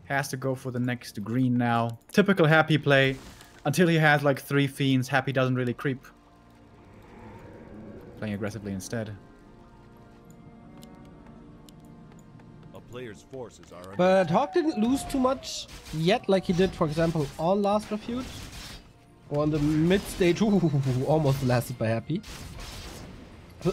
Has to go for the next green now. Typical Happy play. Until he has like 3 fiends, Happy doesn't really creep. Playing aggressively instead. A player's forces are under But attack. HawK didn't lose too much yet, like he did, for example, on Last Refuge. Or on the mid stage, almost lasted by Happy.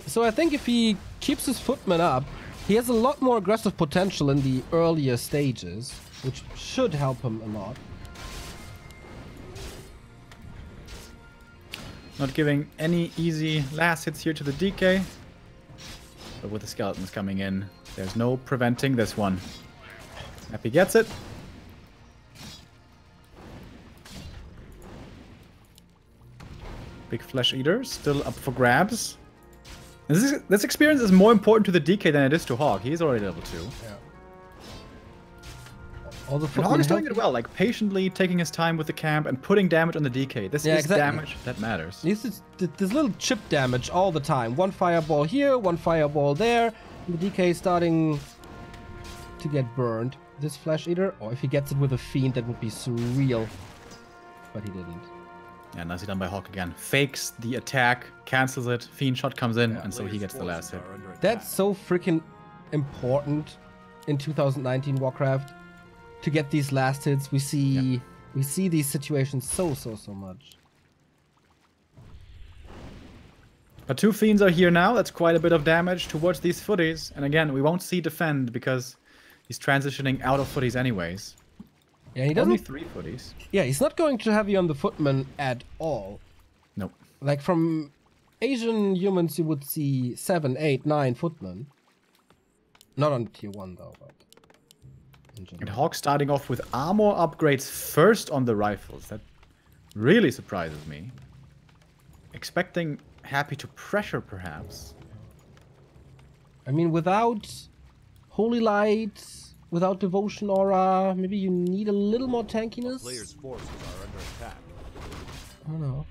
So I think if he keeps his footman up, he has a lot more aggressive potential in the earlier stages, which should help him a lot. Not giving any easy last hits here to the DK. But with the skeletons coming in, there's no preventing this one. Happy gets it. Big Flesh Eater still up for grabs. This experience is more important to the DK than it is to HawK. He's already level 2. Yeah. All the And footmen HawK is doing help. it well, like patiently taking his time with the camp and putting damage on the DK. This Yeah, is exactly. damage that matters. This is this little chip damage all the time. One fireball here, one fireball there. And the DK is starting to get burned. This Flesh Eater, or if he gets it with a Fiend, that would be surreal. But he didn't. Yeah, nicely done by HawK again. Fakes the attack, cancels it, Fiend shot comes in, and so he Player's gets the last forces hit. are under attack. That's so freaking important in 2019 Warcraft to get these last hits. We see these situations so much. But 2 Fiends are here now. That's quite a bit of damage towards these footies. And again, we won't see defend because he's transitioning out of footies anyways. Yeah, he Only doesn't. 3 footies. Yeah, he's not going too heavy on the footman at all. Nope. Like from Asian humans, you would see 7, 8, 9 footmen. Not on tier 1 though, but in And general. HawK starting off with armor upgrades first on the rifles. That really surprises me. Expecting Happy to pressure, perhaps. I mean, without Holy Light, without Devotion Aura, maybe you need a little more tankiness. Player's forces are under attack. I don't know.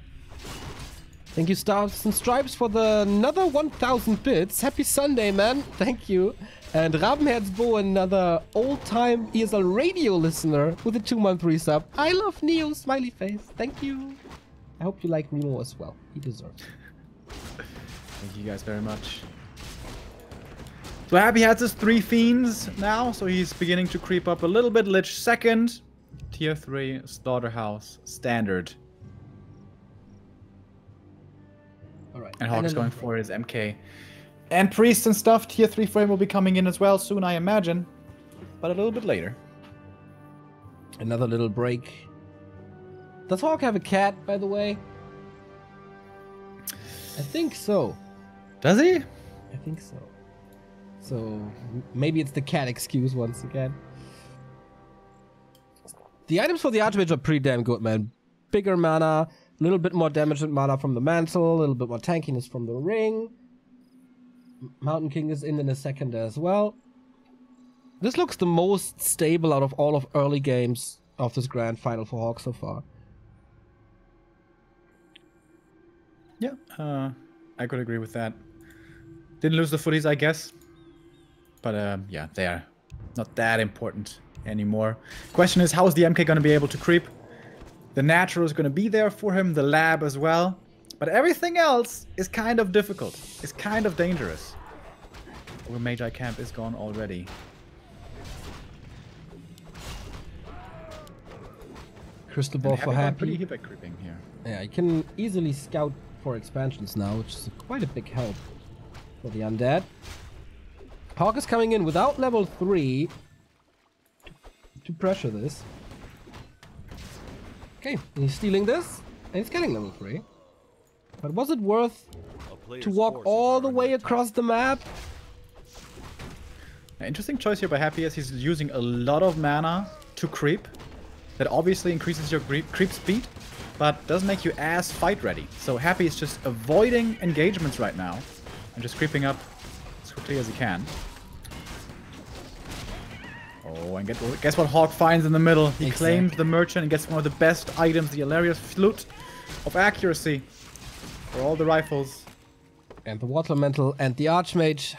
Thank you, Stars and Stripes, for the another 1,000 bits. Happy Sunday, man. Thank you. And Rabenherzbo, another old-time ESL radio listener with a 2-month resub. I love Neo, smiley face. Thank you. I hope you like Remo as well. He deserves it. Thank you guys very much. So Happy has his 3 Fiends now, so he's beginning to creep up a little bit. Lich second. Tier 3 Slaughterhouse standard. All right. And HawK is going for his MK. And Priest and stuff. Tier 3 frame will be coming in as well soon, I imagine. But a little bit later. Another little break. Does HawK have a cat, by the way? I think so. Does he? I think so. So maybe it's the cat excuse once again. The items for the Archmage are pretty damn good, man. Bigger mana, a little bit more damage and mana from the mantle, a little bit more tankiness from the ring. Mountain King is in a second as well. This looks the most stable out of all of early games of this grand final for HawK so far. Yeah, I could agree with that. Didn't lose the footies, I guess. But yeah, they are not that important anymore. Question is, how is the MK going to be able to creep? The natural is going to be there for him, the lab as well. But everything else is kind of difficult. It's kind of dangerous. Our Magi camp is gone already. Crystal ball for Pretty Happy. hit by creeping here. Yeah, you can easily scout for expansions now, which is quite a big help for the undead. HawK is coming in without level 3 to pressure this. Okay, and he's stealing this, and he's getting level 3. But was it worth to walk all the way across the map? An interesting choice here by Happy as he's using a lot of mana to creep. That obviously increases your creep speed, but doesn't make you as fight ready. So Happy is just avoiding engagements right now and just creeping up as quickly as he can. Oh, and guess what HawK finds in the middle? He claims the merchant and gets one of the best items, the hilarious flute of accuracy for all the rifles. And the water elemental and the archmage.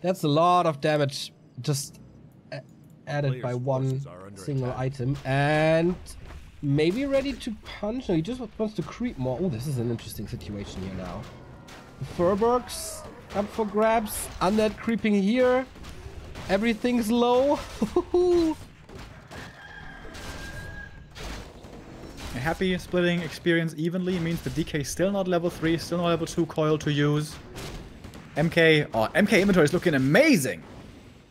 That's a lot of damage just added by one single item. And maybe ready to punch. No, he just wants to creep more. Oh, this is an interesting situation here now. The Furberg's up for grabs. Undead creeping here. Everything's low. Happy splitting experience evenly means the DK still not level 3, still not level 2 coil to use. MK inventory is looking amazing.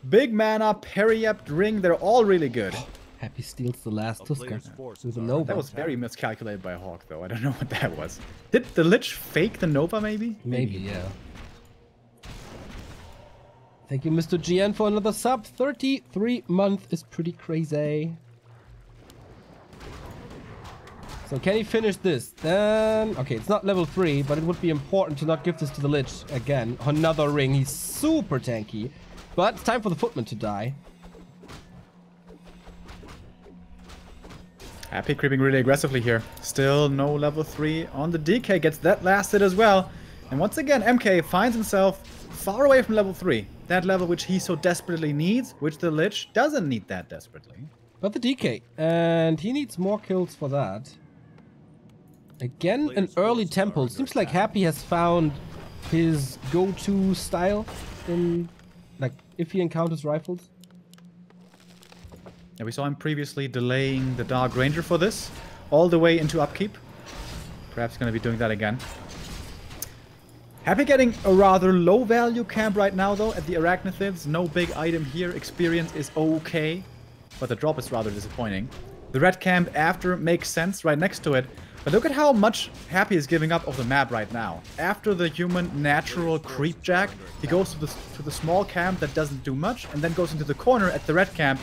Big mana, periapt, ring, they're all really good. Happy steals the last Tusker with a Nova. That was very miscalculated by HawK though, I don't know what that was. Did the Lich fake the Nova maybe? Maybe, yeah. Thank you, Mr. GN, for another sub. 33 months is pretty crazy. So can he finish this? Then, okay, it's not level 3, but it would be important to not give this to the Lich again. Another ring. He's super tanky. But it's time for the Footman to die. Happy creeping really aggressively here. Still no level 3 on the DK. Gets that last hit as well. And once again, MK finds himself far away from level 3. That level which he so desperately needs, which the Lich doesn't need that desperately. But the DK. And he needs more kills for that. Again, an early tempo. Seems like Happy has found his go-to style in, like, if he encounters rifles. Yeah, we saw him previously delaying the Dark Ranger for this, all the way into upkeep. Perhaps going to be doing that again. Happy getting a rather low value camp right now though at the Arachnothids. No big item here. Experience is okay, but the drop is rather disappointing. The red camp after makes sense right next to it. But look at how much Happy is giving up of the map right now. After the human natural creep jack, he goes to the small camp that doesn't do much, and then goes into the corner at the red camp,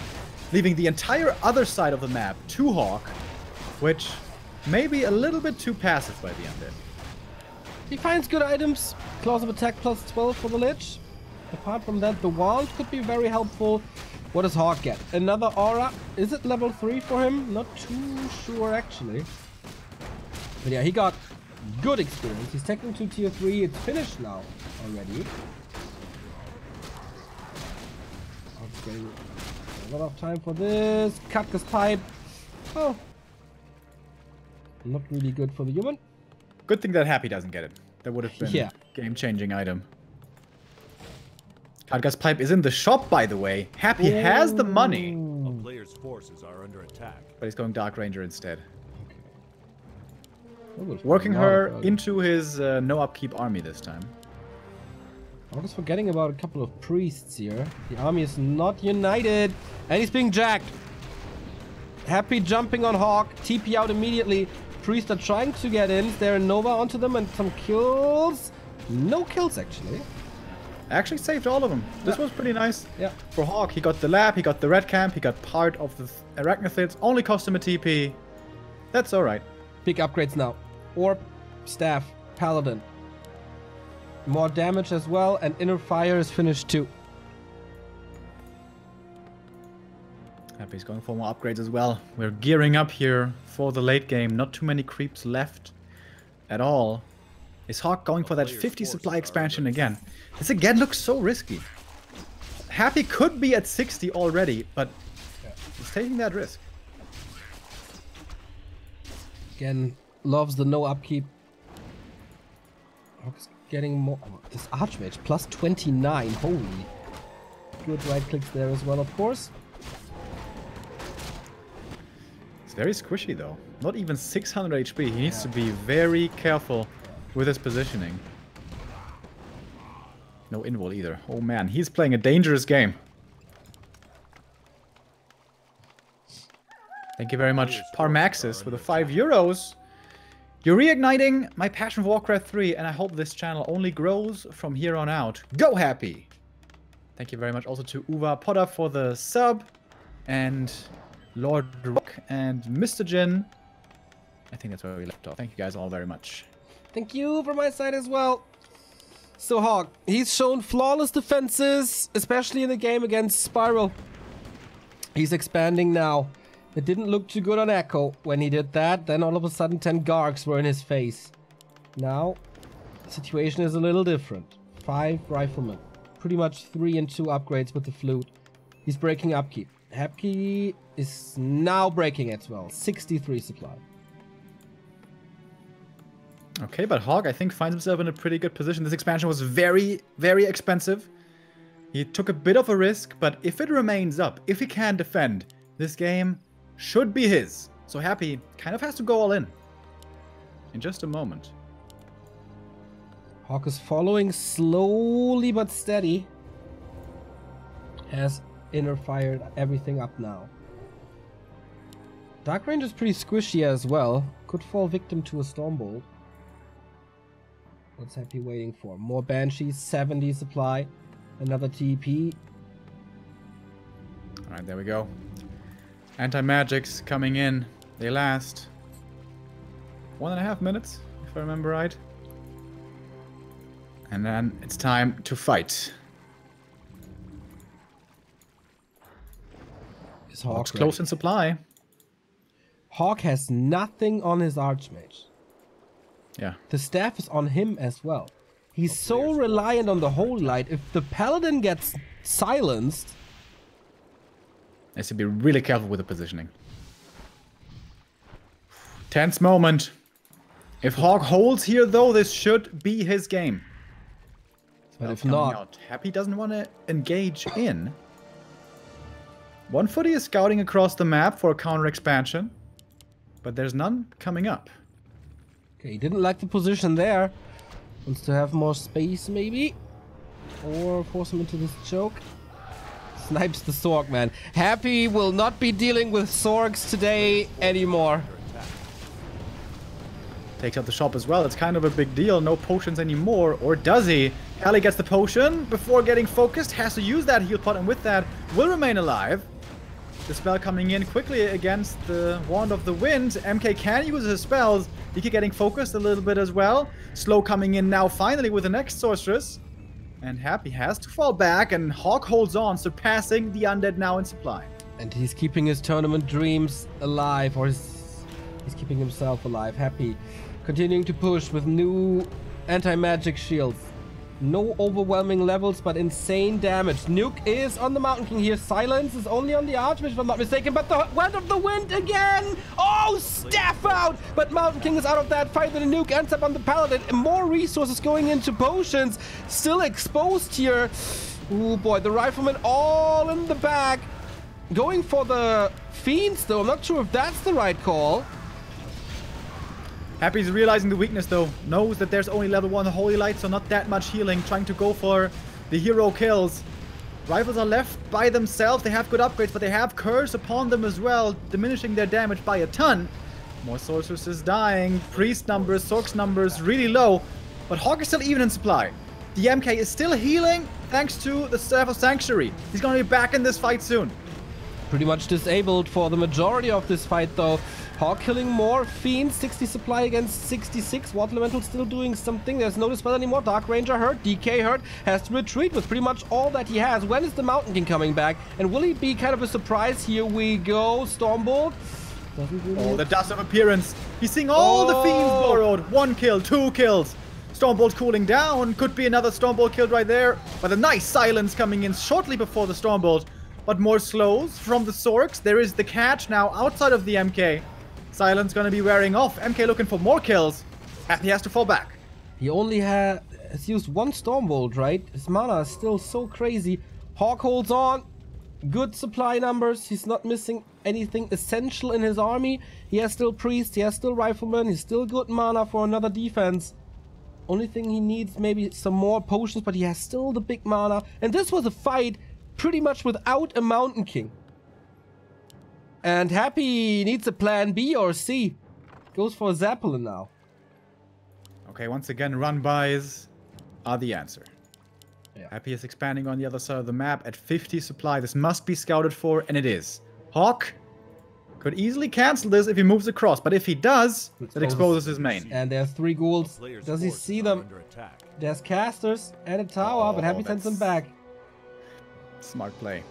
leaving the entire other side of the map to HawK, which may be a little bit too passive by the undead. He finds good items. Claws of attack plus 12 for the Lich. Apart from that, the wand could be very helpful. What does HawK get? Another aura. Is it level 3 for him? Not too sure actually. But yeah, he got good experience. He's taken to tier 3. It's finished now already. Okay. A lot of time for this. Cactus pipe. Oh. Not really good for the human. Good thing that Happy doesn't get it. That would have been a game-changing item. Cactus pipe is in the shop, by the way. Happy has the money. A player's forces are under attack. But he's going Dark Ranger instead. Okay. Working her into his no upkeep army this time. I was forgetting about a couple of priests here. The army is not united. And he's being jacked. Happy jumping on HawK. TP out immediately. Priests are trying to get in. There Nova onto them and some kills. No kills actually. Actually saved all of them. This was pretty nice. Yeah. For HawK, he got the lab, he got the red camp, he got part of the Arachnothids. Only cost him a TP. That's alright. Big upgrades now. Orb, staff, paladin. More damage as well, and inner fire is finished too. Happy's going for more upgrades as well. We're gearing up here for the late game. Not too many creeps left at all. Is HawK going for that 50 supply expansion again? This again looks so risky. Happy could be at 60 already, but he's taking that risk. Again, loves the no upkeep. HawK's getting more. Oh, this Archmage plus 29. Holy. Good right clicks there as well, of course. Very squishy though. Not even 600 HP. He needs to be very careful with his positioning. No invul either. Oh man, he's playing a dangerous game. Thank you very much, Parmaxis, with the €5. You're reigniting my passion for Warcraft 3, and I hope this channel only grows from here on out. Go Happy! Thank you very much also to Uva Potter for the sub, and Lord Rock and Mr. Jin. I think that's where we left off. Thank you guys all very much. Thank you from my side as well. So HawK, he's shown flawless defenses, especially in the game against Spiral. He's expanding now. It didn't look too good on Echo when he did that. Then all of a sudden 10 Gargs were in his face. Now, the situation is a little different. 5 Riflemen. Pretty much 3 and 2 upgrades with the Flute. He's breaking Upkeep. Upkeep is now breaking as well. 63 supply. Okay, but HawK, I think, finds himself in a pretty good position. This expansion was very, very expensive. He took a bit of a risk, but if it remains up, if he can defend, this game should be his. So Happy kind of has to go all in just a moment. HawK is following slowly but steady. Has inner fired everything up now. Dark Range is pretty squishy as well. Could fall victim to a Stormbolt. What's Happy waiting for? More Banshees, 70 supply. Another TP. Alright, there we go. Anti-magics coming in. They last 1.5 minutes, if I remember right. And then it's time to fight. Is HawK close in supply. HawK has nothing on his Archmage. Yeah. The staff is on him as well. He's so reliant on the Holy Light. If the Paladin gets silenced... He has to be really careful with the positioning. Tense moment. If HawK holds here, though, this should be his game. But if not... Happy doesn't want to engage in. One footy is scouting across the map for a counter expansion. But there's none coming up. Okay, he didn't like the position there. Wants to have more space, maybe? Or force him into this choke. Snipes the Sorg, man. Happy will not be dealing with Sorgs today anymore. Takes out the shop as well. It's kind of a big deal. No potions anymore. Or does he? Kali gets the potion before getting focused. Has to use that heal pot, and with that will remain alive. The spell coming in quickly against the Wand of the Wind. MK can use his spells. Diki getting focused a little bit as well. Slow coming in now finally with the next Sorceress. And Happy has to fall back, and HawK holds on, surpassing the Undead now in supply. And he's keeping his tournament dreams alive, or he's keeping himself alive. Happy continuing to push with new anti-magic shields. No overwhelming levels, but insane damage. Nuke is on the Mountain King here. Silence is only on the Archmage, if I'm not mistaken. But the Wand of the Wind again! Oh, staff out! But Mountain King is out of that fight, and the Nuke ends up on the Paladin. More resources going into potions. Still exposed here. Oh boy, the Rifleman all in the back. Going for the Fiends, though. I'm not sure if that's the right call. Happy's realizing the weakness, though. Knows that there's only level 1 Holy Light, so not that much healing. Trying to go for the hero kills. Rivals are left by themselves. They have good upgrades, but they have Curse upon them as well, diminishing their damage by a ton. More Sorceresses dying. Priest numbers, Sorks numbers really low. But HawK is still even in supply. The MK is still healing thanks to the Staff of Sanctuary. He's going to be back in this fight soon. Pretty much disabled for the majority of this fight, though. HawK killing more Fiends, 60 supply against 66. Water Elemental still doing something. There's no dispel anymore. Dark Ranger hurt. DK hurt. Has to retreat with pretty much all that he has. When is the Mountain King coming back? And will he be kind of a surprise? Here we go. Stormbolt. Doesn't really... Oh, the dust of appearance. He's seeing all the Fiends borrowed. 1 kill, 2 kills. Stormbolt cooling down. Could be another Stormbolt killed right there. But a nice silence coming in shortly before the Stormbolt. But more slows from the Sorks. There is the catch now outside of the MK. Silence gonna be wearing off. MK looking for more kills. And he has to fall back. He only has used 1 Stormbolt, right? His mana is still so crazy. HawK holds on. good supply numbers. He's not missing anything essential in his army. He has still Priest, he has still Rifleman, he's still good mana for another defense. Only thing he needs maybe some more potions, but he has still the big mana. And this was a fight pretty much without a Mountain King. And Happy needs a plan B or C. Goes for a Zeppelin now. Okay, once again, run-bys are the answer. Yeah. Happy is expanding on the other side of the map at 50 supply. This must be scouted for, and it is. HawK could easily cancel this if he moves across, but if he does, that exposes his main. And there's 3 ghouls. Does he see them? There's casters at a tower, but Happy sends them back. Smart play.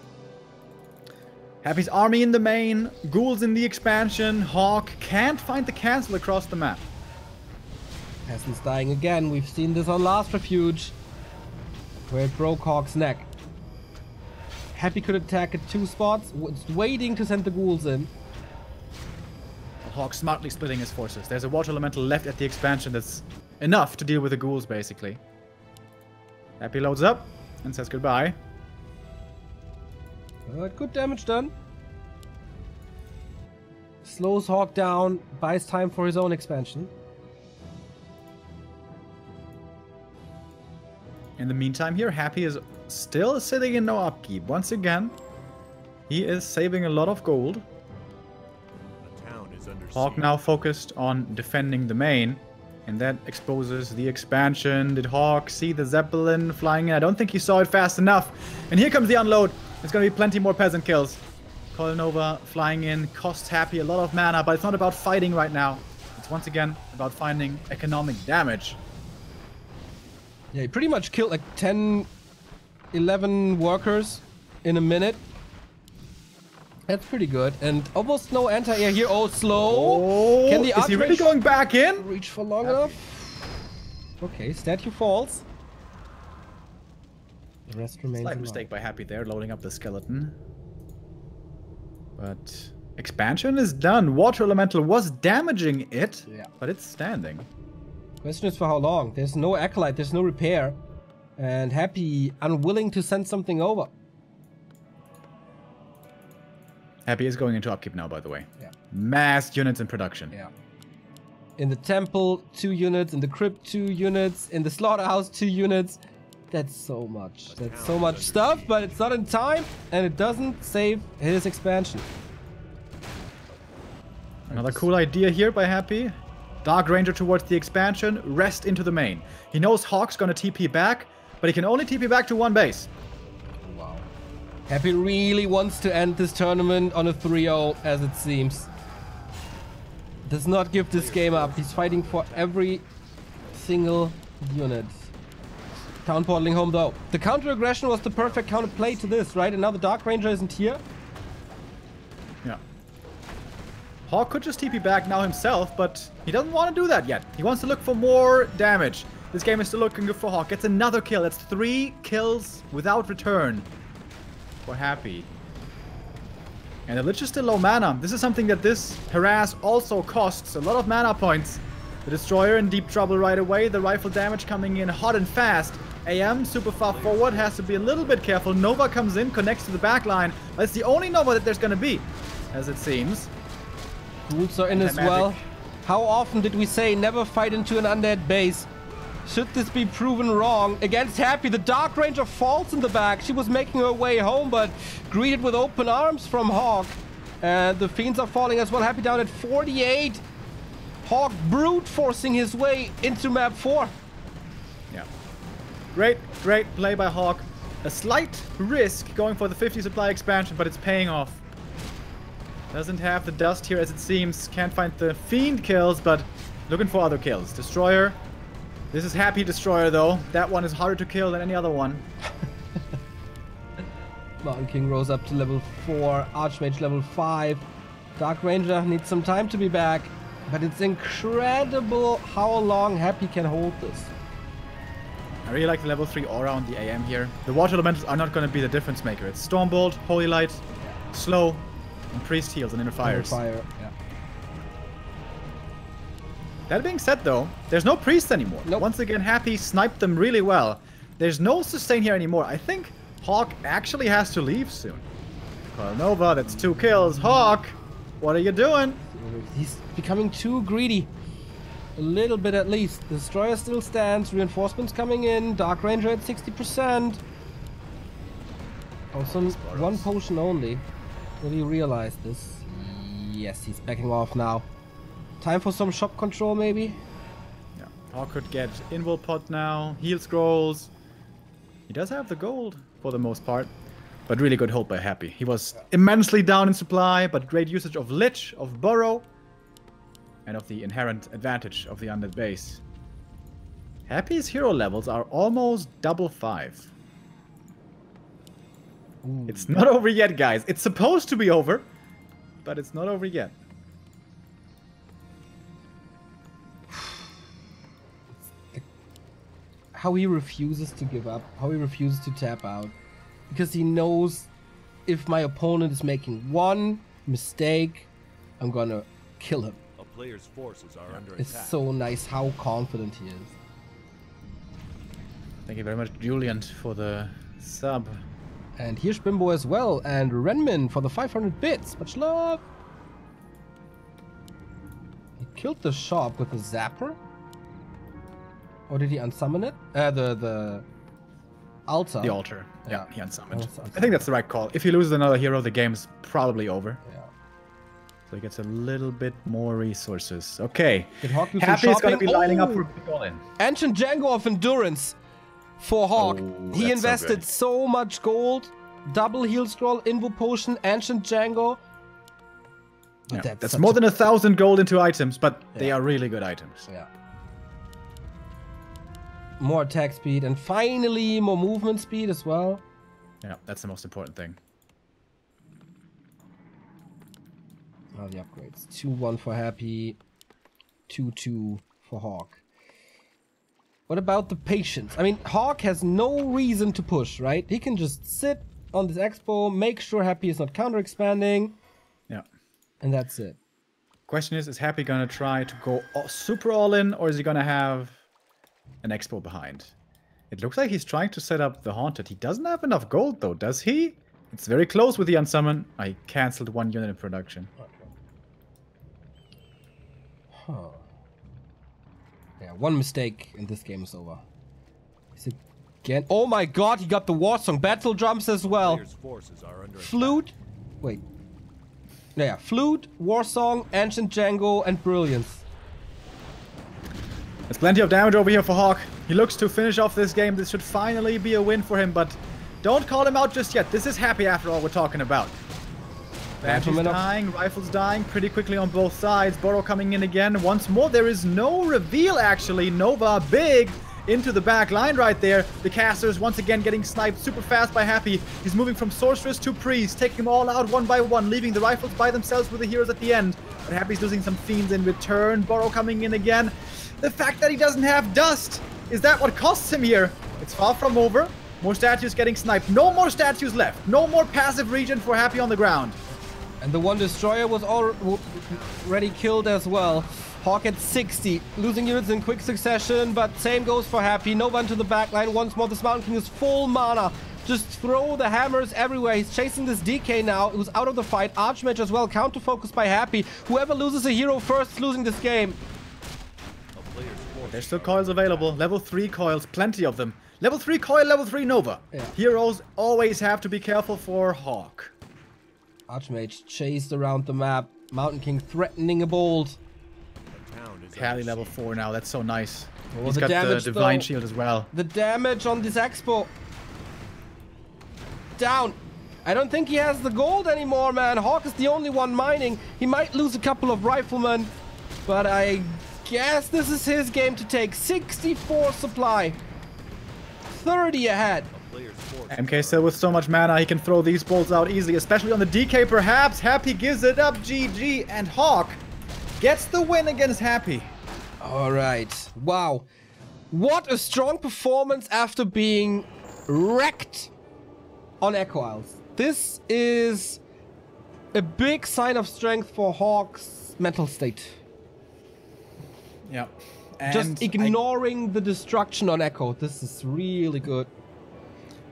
Happy's army in the main, ghouls in the expansion. HawK can't find the cancel across the map. Peasant's dying again. We've seen this on last Refuge, where it broke HawK's neck. Happy could attack at 2 spots, waiting to send the ghouls in. HawK smartly splitting his forces. There's a water elemental left at the expansion that's enough to deal with the ghouls, basically. Happy loads up and says goodbye. Good damage done. Slows HawK down, buys time for his own expansion. In the meantime here, Happy is still sitting in no upkeep. Once again, he is saving a lot of gold. HawK now focused on defending the main, and that exposes the expansion. Did HawK see the Zeppelin flying in? I don't think he saw it fast enough. And here comes the unload. There's going to be plenty more peasant kills. Colanova flying in costs Happy a lot of mana, but it's not about fighting right now. It's once again about finding economic damage. Yeah, he pretty much killed like 10, 11 workers in a minute. That's pretty good. And almost no anti-air here. Oh, slow. Oh, Can the is he really going back in? Reach for long enough? Okay, statue falls. The rest remains Slight alive. mistake by Happy there, loading up the skeleton. But expansion is done. Water elemental was damaging it, but it's standing. Question is for how long? There's no acolyte, there's no repair. And Happy unwilling to send something over. Happy is going into upkeep now, by the way. Yeah. Mass units in production. Yeah. In the temple, 2 units. In the crypt, 2 units. In the slaughterhouse, 2 units. That's so much. That's so much stuff, but it's not in time, and it doesn't save his expansion. Another cool idea here by Happy. Dark Ranger towards the expansion, rest into the main. He knows HawK's gonna TP back, but he can only TP back to 1 base. Wow. Happy really wants to end this tournament on a 3-0, as it seems. Does not give this game up. He's fighting for every single unit. Town portaling home though. The counter aggression was the perfect counter play to this, right? And now the Dark Ranger isn't here. Yeah. HawK could just TP back now himself, but he doesn't want to do that yet. He wants to look for more damage. This game is still looking good for HawK. Gets another kill. That's 3 kills without return for Happy. And the Lich is still low mana. This is something that this harass also costs a lot of mana points. The Destroyer in deep trouble right away. The rifle damage coming in hot and fast. AM super far forward, has to be a little bit careful. Nova comes in, connects to the back line. But it's the only Nova that there's going to be, as it seems. Ghouls are in as well. How often did we say never fight into an undead base? Should this be proven wrong? Against Happy, the Dark Ranger falls in the back. She was making her way home, but greeted with open arms from HawK. And the Fiends are falling as well. Happy down at 48. HawK brute forcing his way into map 4. Yeah. Great play by HawK. A slight risk going for the 50 supply expansion, but it's paying off. Doesn't have the dust here as it seems. Can't find the Fiend kills, but looking for other kills. Destroyer. This is Happy Destroyer though. That one is harder to kill than any other one. Mountain King rose up to level 4. Archmage level 5. Dark Ranger needs some time to be back. But it's incredible how long Happy can hold this. I really like the level 3 aura on the AM here. The water elementals are not going to be the difference maker. It's Stormbolt, Holy Light, Slow, and Priest heals and interfires. Fire, yeah. That being said though, there's no Priest anymore. Nope. Once again, Happy sniped them really well. There's no sustain here anymore. I think HawK actually has to leave soon. Coil Nova, that's 2 kills. HawK, what are you doing? He's becoming too greedy. A little bit at least. The Destroyer still stands. Reinforcements coming in. Dark Ranger at 60%. Also, 1 potion only. Will you realize this? Yes, he's backing off now. Time for some shop control, maybe? Yeah, HawK could get Invul Pot now. Heal Scrolls. He does have the gold for the most part. But really good hold by Happy. He was immensely down in supply, but great usage of Lich, of Burrow, and of the inherent advantage of the undead base. Happy's hero levels are almost double 5. Ooh. It's not over yet, guys. It's supposed to be over, but it's not over yet. How he refuses to give up. How he refuses to tap out. Because he knows if my opponent is making 1 mistake, I'm gonna kill him. A player's forces are under It's attack. so nice how confident he is. Thank you very much, Julian, for the sub. And here's Bimbo as well, and Renmin for the 500 bits. Much love! He killed the shop with a zapper? Or did he unsummon it? The altar. The altar. Yeah. Yeah, he unsummoned. Unsummoned. I think that's the right call. If he loses another hero, the game's probably over. Yeah. So he gets a little bit more resources. Okay. Did HawK do some Happy is going to shopping? be lining up Oh! for a big all-in. Ancient Django of Endurance for HawK. Oh, He that's so invested good. so much gold. Double heal scroll, Invo Potion, Ancient Django. Yeah, That's that's such more a- than 1,000 gold into items, but they Yeah. are really good items. Yeah. More attack speed, and finally more movement speed as well. Yeah, that's the most important thing. Oh, the upgrades. 2-1 for Happy. 2-2 for HawK. What about the patience? I mean, HawK has no reason to push, right? He can just sit on this expo, make sure Happy is not counter-expanding, Yeah. and that's it. Question is Happy going to try to go super all-in, or is he going to have an expo behind? It looks like he's trying to set up the Haunted. He doesn't have enough gold, though, does he? It's very close with the Unsummon. I cancelled 1 unit in production. Huh. Yeah, 1 mistake and this game is over. Is it again? Oh my god, he got the war song. Battle drums as well. Player's forces are under Flute. Wait. Yeah, Flute, War Song, Ancient Django, and Brilliance. There's plenty of damage over here for HawK. He looks to finish off this game. This should finally be a win for him, but don't call him out just yet. This is Happy after all we're talking about. Banshee's Gentlemen of- dying, Rifle's dying pretty quickly on both sides. Burrow coming in again. Once more, there is no reveal actually. Nova big into the back line right there. The casters once again getting sniped super fast by Happy. He's moving from Sorceress to Priest, taking them all out one by one, leaving the Rifles by themselves with the heroes at the end. But Happy's losing some Fiends in return. Burrow coming in again. The fact that he doesn't have Dust, is that what costs him here? It's far from over. More statues getting sniped. No more statues left. No more passive regen for Happy on the ground. And the 1 destroyer was already killed as well. HawK at 60, losing units in quick succession, but same goes for Happy. Nova into the back line. Once more, this Mountain King is full mana. Just throw the hammers everywhere. He's chasing this DK now. It was out of the fight. Archmage as well. Counter focus by Happy. Whoever loses a hero first is losing this game. A player's forces There's still coils available. Level 3 coils, plenty of them. Level 3 coil, level 3 Nova. Yeah. Heroes always have to be careful for HawK. Archmage chased around the map. Mountain King threatening a bolt. The town is Pally under level siege. 4 now, that's so nice. Oh, He's the got the damage, Divine though. Shield as well. The damage on this expo. Down. I don't think he has the gold anymore, man. HawK is the only one mining. He might lose a couple of riflemen, but I guess this is his game to take. 64 supply. 30 ahead. A player's forces MK still with so much mana, he can throw these bolts out easily, especially on the DK perhaps. Happy gives it up, GG, and HawK gets the win against Happy. All right. Wow. What a strong performance after being wrecked on Echo Isles. This is a big sign of strength for HawK's mental state. Yeah. Just ignoring the destruction on Echo. This is really good.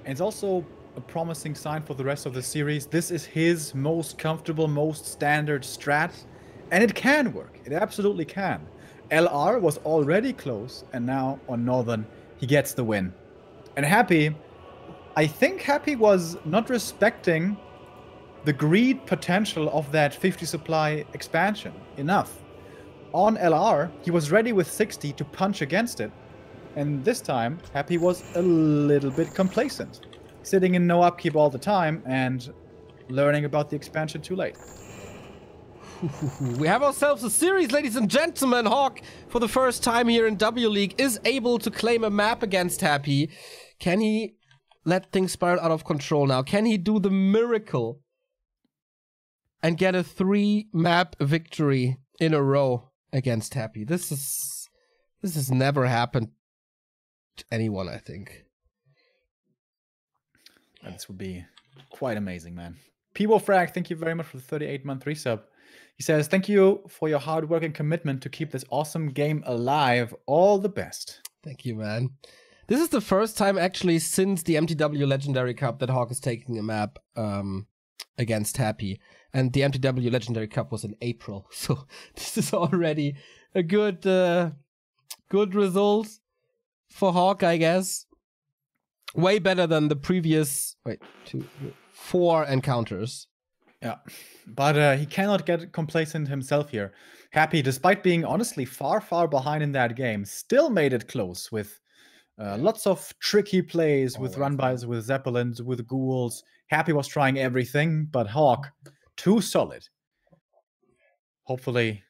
And it's also a promising sign for the rest of the series. This is his most comfortable, most standard strat, and it can work. It absolutely can. LR was already close, and now on Northern, he gets the win. And Happy, I think Happy was not respecting the greed potential of that 50 supply expansion enough. On LR, he was ready with 60 to punch against it. And this time, Happy was a little bit complacent, sitting in no upkeep all the time and learning about the expansion too late. We have ourselves a series, ladies and gentlemen. HawK, for the first time here in W League, is able to claim a map against Happy. Can he let things spiral out of control now? Can he do the miracle and get a 3-map victory in a row against Happy? This has never happened to anyone, I think. This would be quite amazing, man. Peebo Frag, thank you very much for the 38-month resub. He says, thank you for your hard work and commitment to keep this awesome game alive. All the best. Thank you, man. This is the first time, actually, since the MTW Legendary Cup that HawK is taking a map against Happy. And the MTW Legendary Cup was in April. So this is already a good result for HawK, I guess. Way better than the previous 4 encounters. Yeah, but he cannot get complacent himself here. Happy, despite being honestly far, far behind in that game, still made it close with lots of tricky plays, with run-bys, with Zeppelins, with ghouls. Happy was trying everything, but HawK, too solid. Hopefully,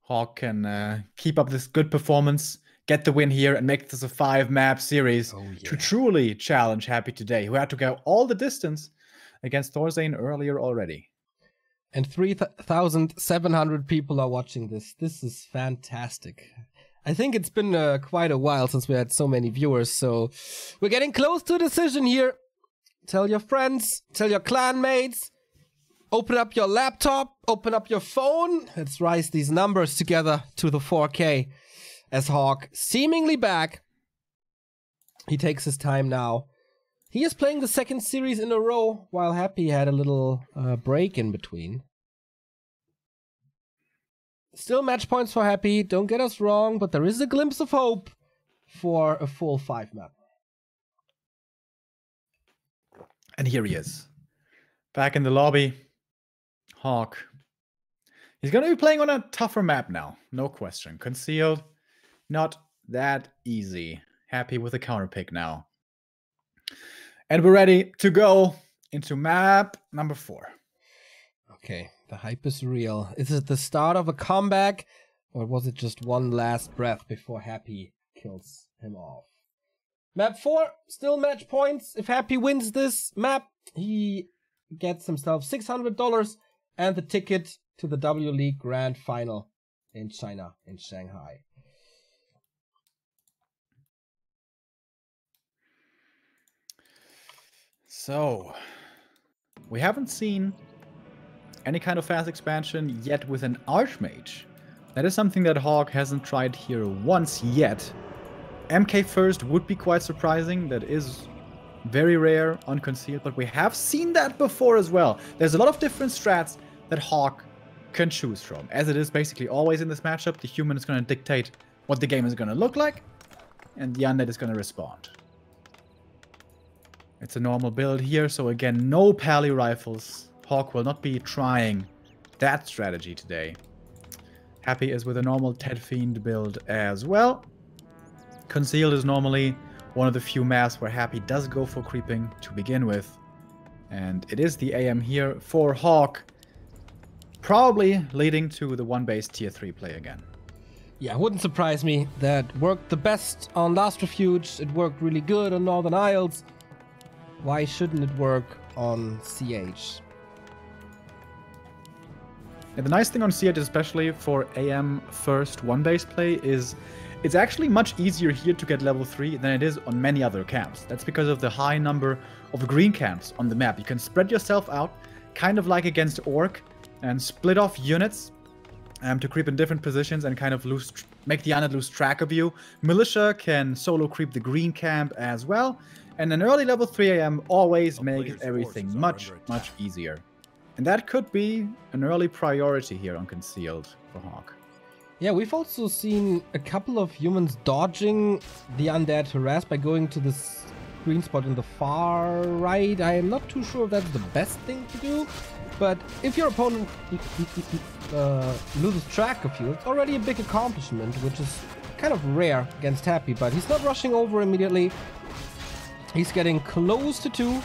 HawK can keep up this good performance, get the win here, and make this a 5-map series to truly challenge Happy today, who had to go all the distance against Thorzane earlier already. And 3,700 people are watching this. This is fantastic. I think it's been quite a while since we had so many viewers, so we're getting close to a decision here. Tell your friends, tell your clan mates, open up your laptop, open up your phone. Let's rise these numbers together to the 4K. As HawK, seemingly back, he takes his time now. He is playing the second series in a row, while Happy had a little break in between. Still match points for Happy, don't get us wrong, but there is a glimpse of hope for a full 5-map. And here he is. Back in the lobby. HawK. He's going to be playing on a tougher map now, no question. Concealed, not that easy. Happy with a counter pick now. And we're ready to go into map number 4. Okay, the hype is real. Is it the start of a comeback, or was it just one last breath before Happy kills him off? Map 4, still match points. If Happy wins this map, he gets himself $600 and the ticket to the W League Grand Final in China, in Shanghai. So, we haven't seen any kind of fast expansion yet with an Archmage. That is something that HawK hasn't tried here once yet. MK first would be quite surprising. That is very rare on Concealed, but we have seen that before as well. There's a lot of different strats that HawK can choose from. As it is basically always in this matchup, the human is going to dictate what the game is going to look like, and the undead is going to respond. It's a normal build here, so again, no pally rifles. HawK will not be trying that strategy today. Happy is with a normal Ted Fiend build as well. Concealed is normally one of the few maps where Happy does go for creeping to begin with. And it is the AM here for HawK, probably leading to the 1-base tier 3 play again. Yeah, it wouldn't surprise me. That worked the best on Last Refuge. It worked really good on Northern Isles. Why shouldn't it work on CH? And the nice thing on CH, especially for AM first 1-base play, is it's actually much easier here to get level 3 than it is on many other camps. That's because of the high number of green camps on the map. You can spread yourself out, kind of like against Orc, and split off units to creep in different positions and kind of make the undead lose track of you. Militia can solo creep the green camp as well. And an early level 3 AM always makes everything much easier. And that could be an early priority here on Concealed for HawK. Yeah, we've also seen a couple of humans dodging the undead harass by going to this green spot in the far right. I am not too sure if that's the best thing to do, but if your opponent loses track of you, it's already a big accomplishment, which is kind of rare against Happy, but he's not rushing over immediately. He's getting close to 2.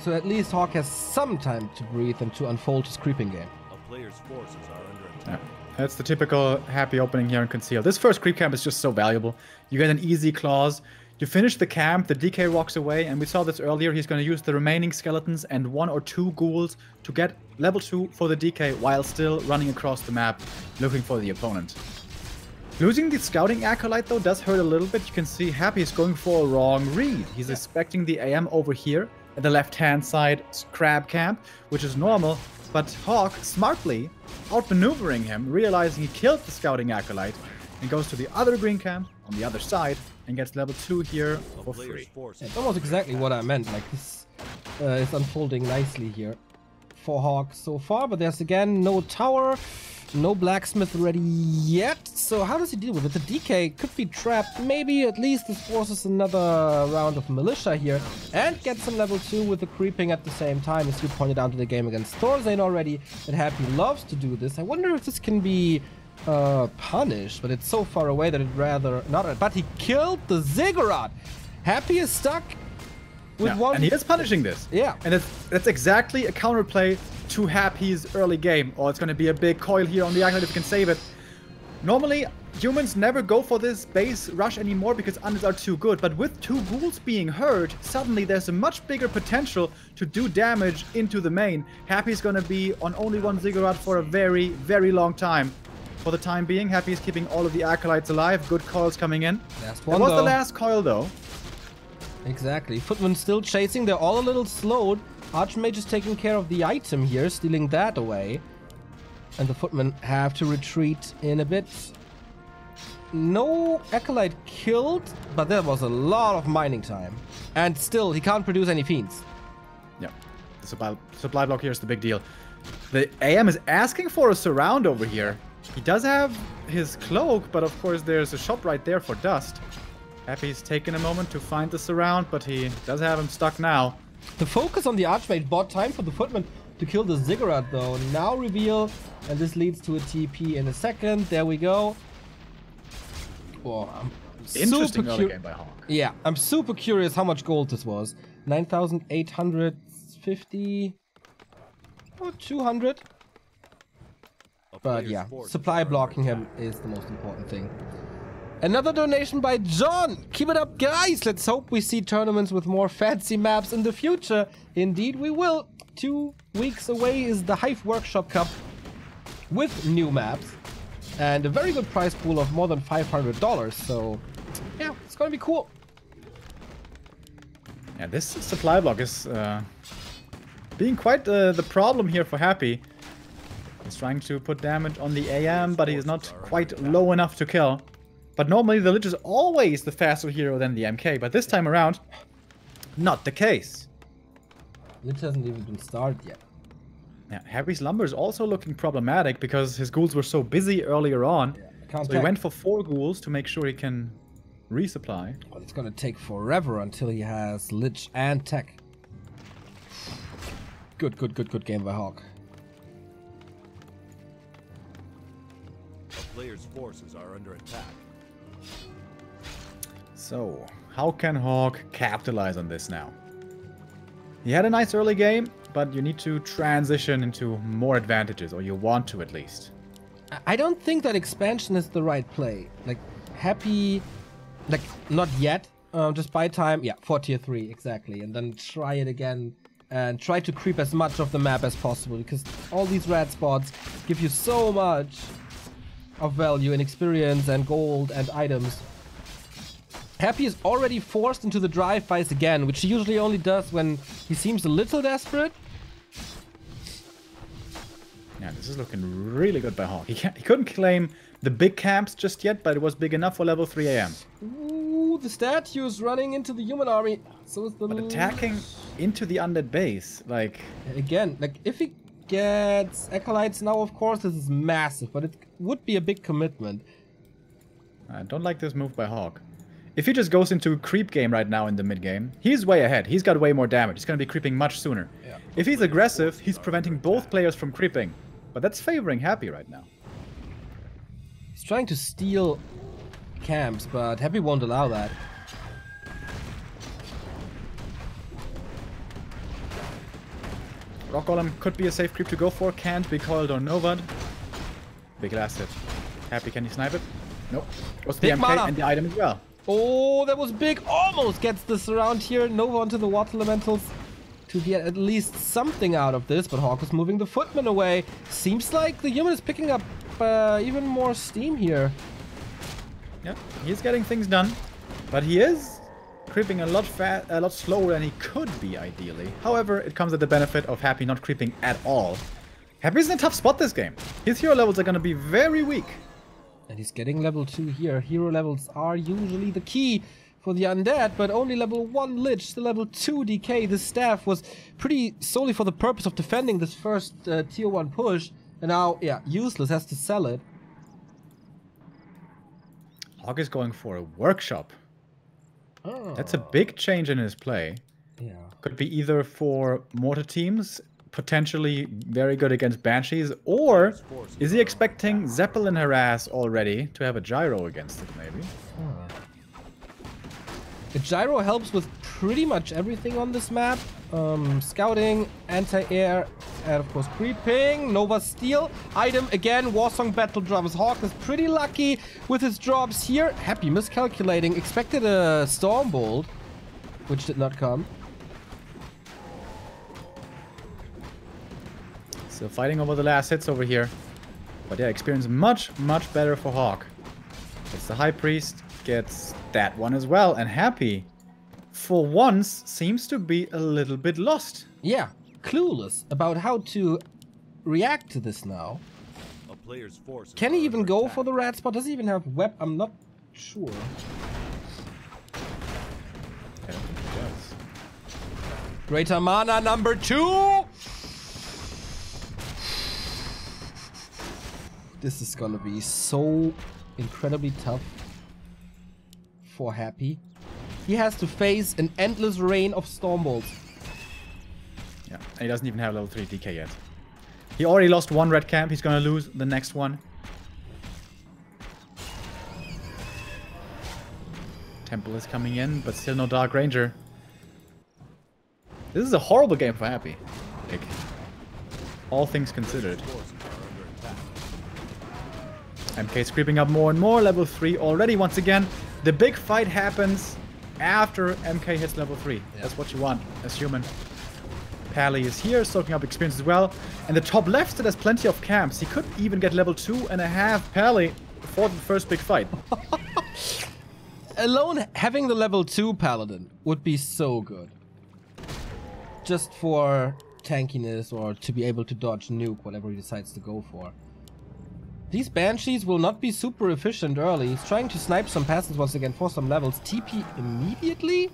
So at least HawK has some time to breathe and to unfold his creeping game. A player's forces are under attack. Yeah. That's the typical Happy opening here in Conceal. This first creep camp is just so valuable. You get an easy clause. You finish the camp, the DK walks away, and we saw this earlier. He's going to use the remaining skeletons and 1 or 2 ghouls to get level 2 for the DK while still running across the map looking for the opponent. Losing the Scouting Acolyte, though, does hurt a little bit. You can see Happy is going for a wrong read. He's expecting the AM over here at the left-hand side crab camp, which is normal, but HawK smartly outmaneuvering him, realizing he killed the Scouting Acolyte, and goes to the other green camp on the other side and gets level 2 here for free. It's almost exactly what I meant. Like, this is unfolding nicely here for HawK so far, but there's again no tower, no blacksmith ready yet. So how does he deal with it? The DK could be trapped. Maybe at least this forces another round of militia here and gets some level 2 with the creeping at the same time, as you pointed out to the game against Thorzane already, that Happy loves to do this. I wonder if this can be punished, but it's so far away that it'd rather not. But he killed the Ziggurat. Happy is stuck with one. And he is punishing this. Yeah. And that's exactly a counterplay to Happy's early game. Or it's going to be a big coil here on the Acolyte if he can save it. Normally, humans never go for this base rush anymore because undeads are too good. But with 2 ghouls being hurt, suddenly there's a much bigger potential to do damage into the main. Happy's going to be on only 1 Ziggurat for a very, very long time. For the time being, Happy is keeping all of the Acolytes alive. Good coils coming in. Last one, that was though. the last coil, though. Exactly. Footman still chasing. They're all a little slowed. Archmage is taking care of the item here, stealing that away. And the Footmen have to retreat in a bit. No Acolyte killed, but there was a lot of mining time. And still, he can't produce any fiends. Yeah. The supply block here is the big deal. The AM is asking for a surround over here. He does have his cloak, but of course there's a shop right there for dust. Happy's taken a moment to find the surround, but he does have him stuck now. The focus on the Archmage bought time for the Footman to kill the Ziggurat, though. Now reveal, and this leads to a TP in a second. There we go. Oh, I'm Interesting early game by HawK. Yeah, I'm super curious how much gold this was. 9,850 or 200. But yeah, supply blocking him is the most important thing. Another donation by John. Keep it up, guys. Let's hope we see tournaments with more fancy maps in the future. Indeed, we will. 2 weeks away is the Hive Workshop Cup with new maps and a very good prize pool of more than $500. So yeah, it's gonna be cool. Yeah, this supply block is being quite the problem here for Happy. He's trying to put damage on the AM, but he's not quite low enough to kill. But normally the Lich is always the faster hero than the MK, but this time around, not the case. Lich hasn't even been started yet. Yeah, Happy's Lumber is also looking problematic because his ghouls were so busy earlier on. Yeah, so he went for 4 ghouls to make sure he can resupply. Well, it's gonna take forever until he has Lich and Tech. Good game by HawK. A player's forces are under attack. So, how can HawK capitalize on this now? He had a nice early game, but you need to transition into more advantages, or you want to at least. I don't think that expansion is the right play. Like, Happy... Like, not yet. Just buy time. Yeah, for tier 3, exactly. And then try it again. And try to creep as much of the map as possible. Because all these red spots give you so much of value in experience and gold and items. Happy is already forced into the drive-bys again, which he usually only does when he seems a little desperate. Yeah, this is looking really good by HawK. He couldn't claim the big camps just yet, but it was big enough for level 3 AM. Ooh, the statues running into the human army. So is the... But attacking into the undead base, like... Again, like, if he gets Acolytes now, of course, this is massive, but it would be a big commitment. I don't like this move by HawK. If he just goes into a creep game right now in the mid game, he's way ahead. He's got way more damage. He's going to be creeping much sooner. Yeah. If he's aggressive, he's preventing both players from creeping. But that's favoring Happy right now. He's trying to steal camps, but Happy won't allow that. Rock Golem could be a safe creep to go for. Can't be coiled or Novad. Big last hit. Happy, can you snipe it? Nope. Goes the Big MK mana. and the item as well. Oh, that was big. Almost gets this around here. Nova onto the water elementals to get at least something out of this, but HawK is moving the footman away. Seems like the human is picking up even more steam here. Yeah, he's getting things done, but he is creeping a lot slower than he could be ideally. However, it comes at the benefit of Happy not creeping at all. Happy's in a tough spot this game. His hero levels are going to be very weak. And he's getting level 2 here. Hero levels are usually the key for the undead, but only level 1 Lich, the level 2 DK. This staff was pretty solely for the purpose of defending this first tier 1 push. And now, yeah, useless, has to sell it. HawK is going for a workshop. Oh. That's a big change in his play. Yeah. Could be either for mortar teams, potentially very good against Banshees, or is he expecting Zeppelin Harass already to have a gyro against it, maybe? The gyro helps with pretty much everything on this map. Scouting, anti-air, and of course creeping, Nova Steel, item again, Warsong Battle Drums. HawK is pretty lucky with his drops here. Happy miscalculating, expected a Stormbolt, which did not come. Still fighting over the last hits over here. But yeah, experience much better for HawK. Gets the High Priest, gets that one as well, and Happy, for once, seems to be a little bit lost. Yeah, clueless about how to react to this now. A player's forces Can he are even under go attack. for the red spot? Does he even have web? I'm not sure. I don't think he does. Greater mana number 2. This is gonna be so incredibly tough for Happy. He has to face an endless rain of Stormbolts. Yeah, and he doesn't even have level 3 DK yet. He already lost one red camp. He's gonna lose the next one. Temple is coming in, but still no Dark Ranger. This is a horrible game for Happy. Like, all things considered. Forces are under attack. MK is creeping up more and more. Level 3 already once again. The big fight happens after MK hits level 3. That's what you want as human. Pally is here, soaking up experience as well. And the top left still has plenty of camps. He could even get level 2.5 Pally before the first big fight. Alone having the level 2 Paladin would be so good. Just for tankiness or to be able to dodge nuke, whatever he decides to go for. These Banshees will not be super efficient early. He's trying to snipe some passes once again for some levels. TP immediately?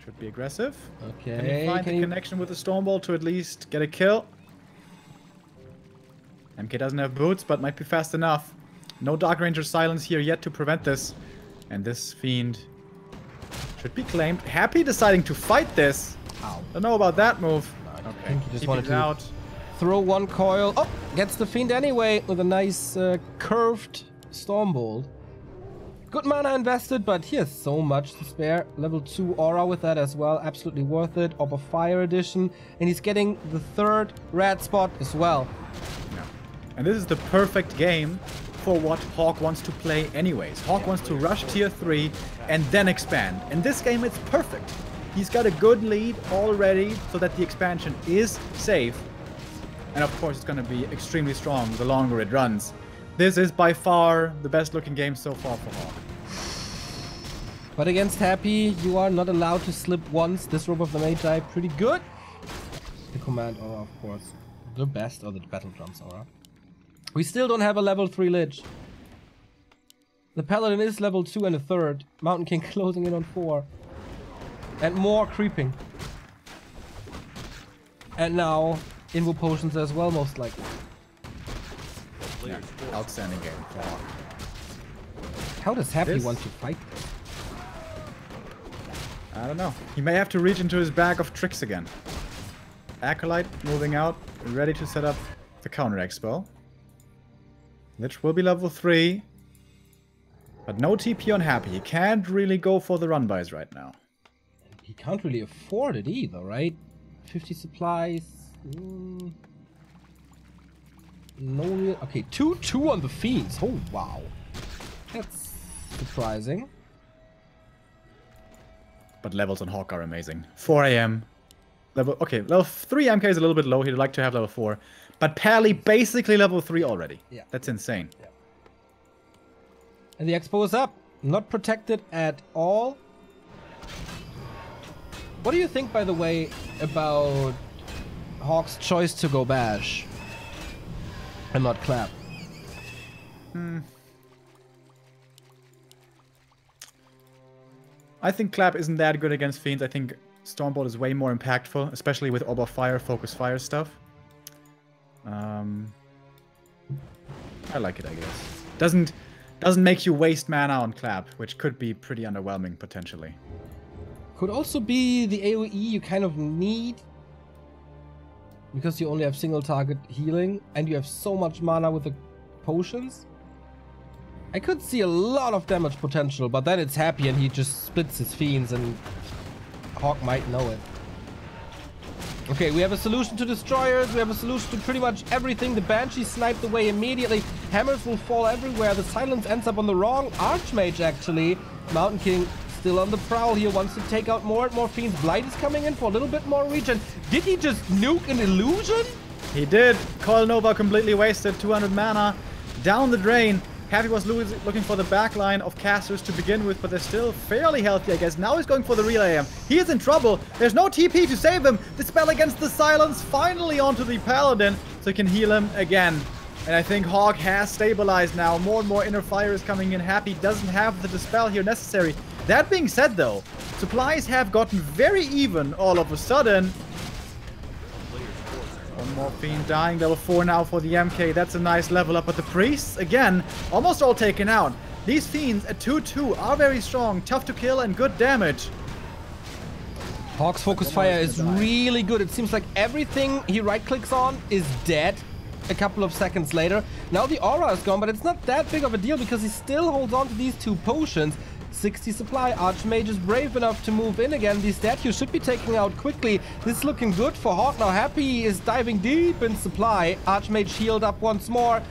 Should be aggressive. Okay. Can he find the connection with the Stormbolt to at least get a kill? MK doesn't have boots, but might be fast enough. No Dark Ranger silence here yet to prevent this. And this Fiend should be claimed. Happy deciding to fight this. Ow. Don't know about that move. I Okay, think he just TP's wanted to out. throw one coil. Oh, gets the Fiend anyway with a nice curved Stormbolt. Good mana invested, but he has so much to spare. Level 2 aura with that as well. Absolutely worth it. Orb of Fire edition. And he's getting the 3rd red spot as well. Yeah. And this is the perfect game for what HawK wants to play anyways. HawK wants to rush tier 3 and then expand. In this game, it's perfect. He's got a good lead already so that the expansion is safe. And of course, it's going to be extremely strong the longer it runs. This is by far the best looking game so far for HawK. But against Happy, you are not allowed to slip once. This Robe of the Magi, pretty good. The command aura, of course. The best or the battle drums, alright. We still don't have a level 3 Lich. The Paladin is level 2 and a third. Mountain King closing in on 4. And more creeping. And now Invo Potions as well, most likely. Yeah, outstanding game for HawK. How does Happy want to fight this? I don't know. He may have to reach into his bag of tricks again. Acolyte moving out, ready to set up the counter expo. Lich will be level 3. But no TP on Happy. He can't really go for the run-bys right now. He can't really afford it either, right? 50 supplies. No real... Okay, 2-2 on the Fiends. Oh, wow. That's surprising. But levels on HawK are amazing. 4 AM. Okay, level 3 MK is a little bit low. He'd like to have level 4. But Pally basically level 3 already. Yeah. That's insane. Yeah. And the expo is up. Not protected at all. What do you think, by the way, about HawK's choice to go Bash and not Clap? I think Clap isn't that good against Fiends. I think Stormbolt is way more impactful, especially with Orb of Fire, Focus Fire stuff. I like it, I guess. Doesn't make you waste mana on Clap, which could be pretty underwhelming potentially. Could also be the AoE you kind of need, because you only have single target healing and you have so much mana with the potions. I could see a lot of damage potential, but then it's Happy and he just splits his Fiends and HawK might know it. Okay, we have a solution to Destroyers, we have a solution to pretty much everything. The Banshee sniped away immediately. Hammers will fall everywhere. The Silence ends up on the wrong Archmage, actually. Mountain King still on the prowl here, wants to take out more and more Fiends. Blight is coming in for a little bit more regen. Did he just nuke an illusion? He did. Coil Nova completely wasted 200 mana down the drain. Happy was looking for the backline of casters to begin with, but they're still fairly healthy, I guess. Now he's going for the relay AM. He is in trouble. There's no TP to save him. The spell against the Silence finally onto the Paladin, so he can heal him again. And I think HawK has stabilized now. More and more inner fire is coming in. Happy doesn't have the dispel here necessary. That being said, though, supplies have gotten very even all of a sudden. One more Fiend dying, level 4 now for the MK. That's a nice level up, but the Priests, again, almost all taken out. These Fiends at 2-2 are very strong, tough to kill, and good damage. HawK's Focus Fire is really good. It seems like everything he right-clicks on is dead a couple of seconds later. Now the aura is gone, but it's not that big of a deal because he still holds on to these 2 potions. 60 supply. Archmage is brave enough to move in again. These statues should be taken out quickly. This is looking good for HawK. Now Happy is diving deep in supply. Archmage healed up once more.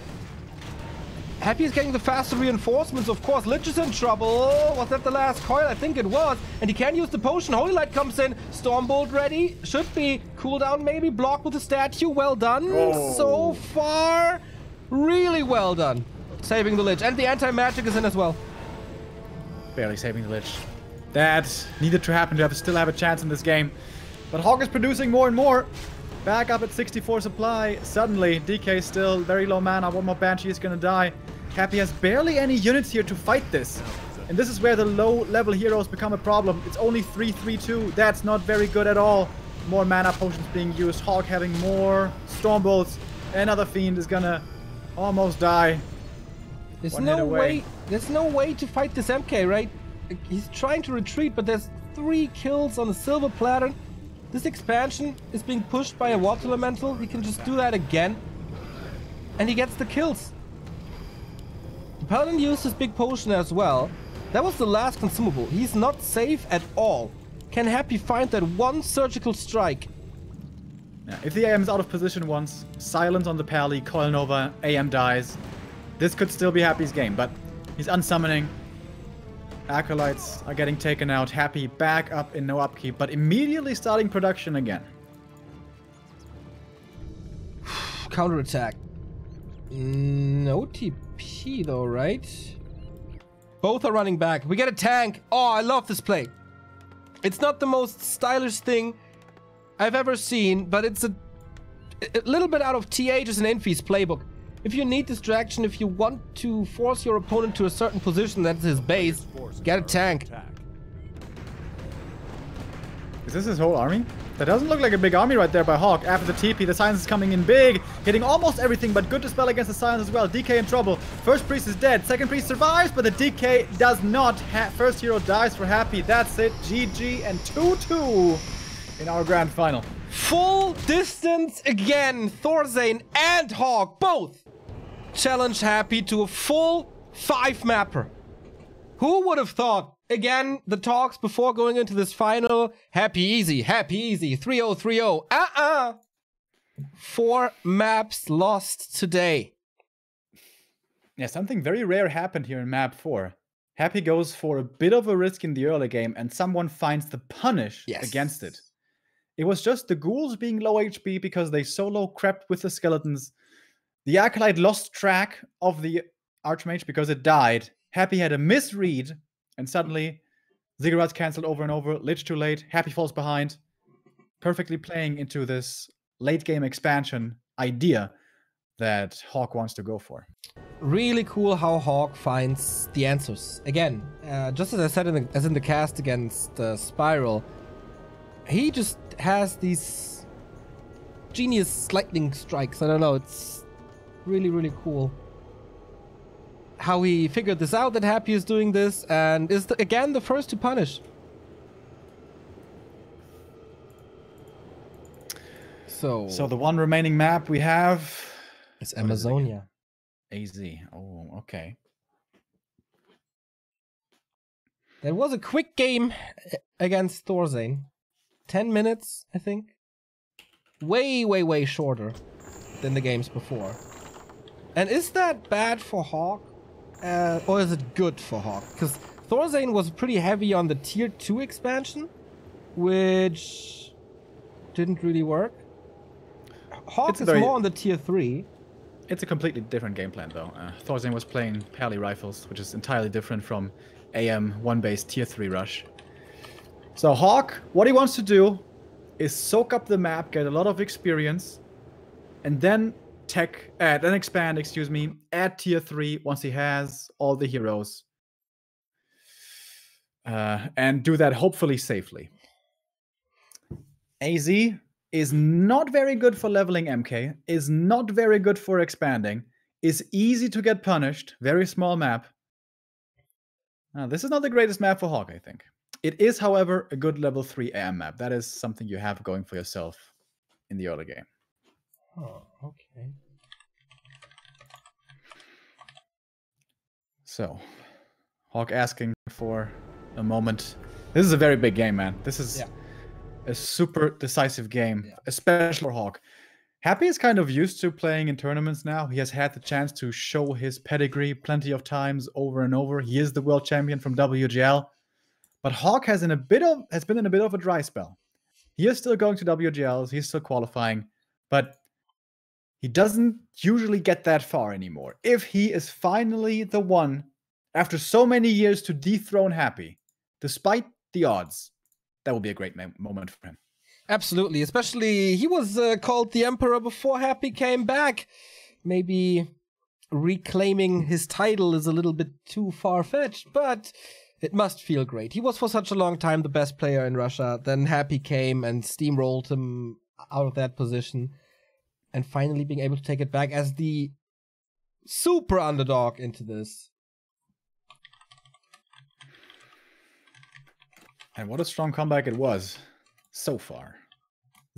Happy is getting the faster reinforcements, of course. Lich is in trouble. Was that the last coil? I think it was. And he can use the potion. Holy Light comes in. Stormbolt ready. Should be. Cooldown maybe. Blocked with the statue. Well done. Oh. So far. Really well done. Saving the Lich. And the anti-magic is in as well. Barely saving the Lich. That needed to happen to still have a chance in this game. But HawK is producing more and more. Back up at 64 supply. Suddenly, DK still very low mana. One more Banshee is gonna die. Happy has barely any units here to fight this. And this is where the low-level heroes become a problem. It's only 3-3-2. That's not very good at all. More mana potions being used. HawK having more Stormbolts. Another Fiend is gonna almost die. There's no way to fight this MK, right? He's trying to retreat, but there's 3 kills on the silver platter. This expansion is being pushed by a water elemental. He can just do that again. And he gets the kills. The Paladin used his big potion as well. That was the last consumable. He's not safe at all. Can Happy find that one surgical strike? Yeah, if the AM is out of position once, silence on the Pally, Coil Nova, AM dies. This could still be Happy's game, but he's unsummoning. Acolytes are getting taken out. Happy back up in no upkeep, but immediately starting production again. Counterattack. No TP though, right? Both are running back. We get a tank. Oh, I love this play. It's not the most stylish thing I've ever seen, but it's a a little bit out of TH's and Envy's playbook. If you need distraction, if you want to force your opponent to a certain position that's his base, get a tank. Is this his whole army? That doesn't look like a big army right there by HawK. After the TP, the Silence is coming in big, hitting almost everything, but good to spell against the Silence as well. DK in trouble. First Priest is dead. Second Priest survives, but the DK does not. First hero dies for Happy. That's it. GG and 2-2 in our grand final. Full distance again. Thorzane and HawK both challenge Happy to a full 5-mapper. Who would have thought? Again, the talks before going into this final. Happy easy, 3-0, 3-0. 4 maps lost today. Yeah, something very rare happened here in map 4. Happy goes for a bit of a risk in the early game, and someone finds the punish against it. It was just the ghouls being low HP because they solo crept with the skeletons. The Acolyte lost track of the Archmage because it died. Happy had a misread, and suddenly Ziggurats cancelled over and over. Lich too late. Happy falls behind. Perfectly playing into this late game expansion idea that HawK wants to go for. Really cool how HawK finds the answers. Again, just as I said in the cast against Spiral, he just has these genius lightning strikes. I don't know, it's really, really cool how he figured this out, that Happy is doing this, and is again the first to punish. So the one remaining map we have is Amazonia. AZ. Oh, okay. That was a quick game against Thorzane. 10 minutes, I think. Way, way, way shorter than the games before. And is that bad for HawK? Or is it good for HawK? Because Thorzane was pretty heavy on the tier 2 expansion, which didn't really work. HawK is more on the tier 3. It's a completely different game plan, though. Thorzane was playing Pally rifles, which is entirely different from AM 1-base tier 3 rush. So HawK, what he wants to do is soak up the map, get a lot of experience, and then expand, at tier 3 once he has all the heroes. And do that hopefully safely. AZ is not very good for leveling MK, is not very good for expanding, is easy to get punished, very small map. This is not the greatest map for HawK, I think. It is, however, a good level 3 AM map. That is something you have going for yourself in the early game. Oh, okay. So, HawK asking for a moment. This is a very big game, man. This is a super decisive game, especially for HawK. Happy is kind of used to playing in tournaments now. He has had the chance to show his pedigree plenty of times over and over. He is the world champion from WGL. But HawK has been in a bit of a dry spell. He is still going to WGLs, he's still qualifying, but he doesn't usually get that far anymore. If he is finally the one, after so many years, to dethrone Happy, despite the odds, that will be a great moment for him. Absolutely, especially he was called the Emperor before Happy came back. Maybe reclaiming his title is a little bit too far-fetched, but it must feel great. He was for such a long time the best player in Russia. Then Happy came and steamrolled him out of that position. And finally being able to take it back as the super underdog into this. And what a strong comeback it was so far.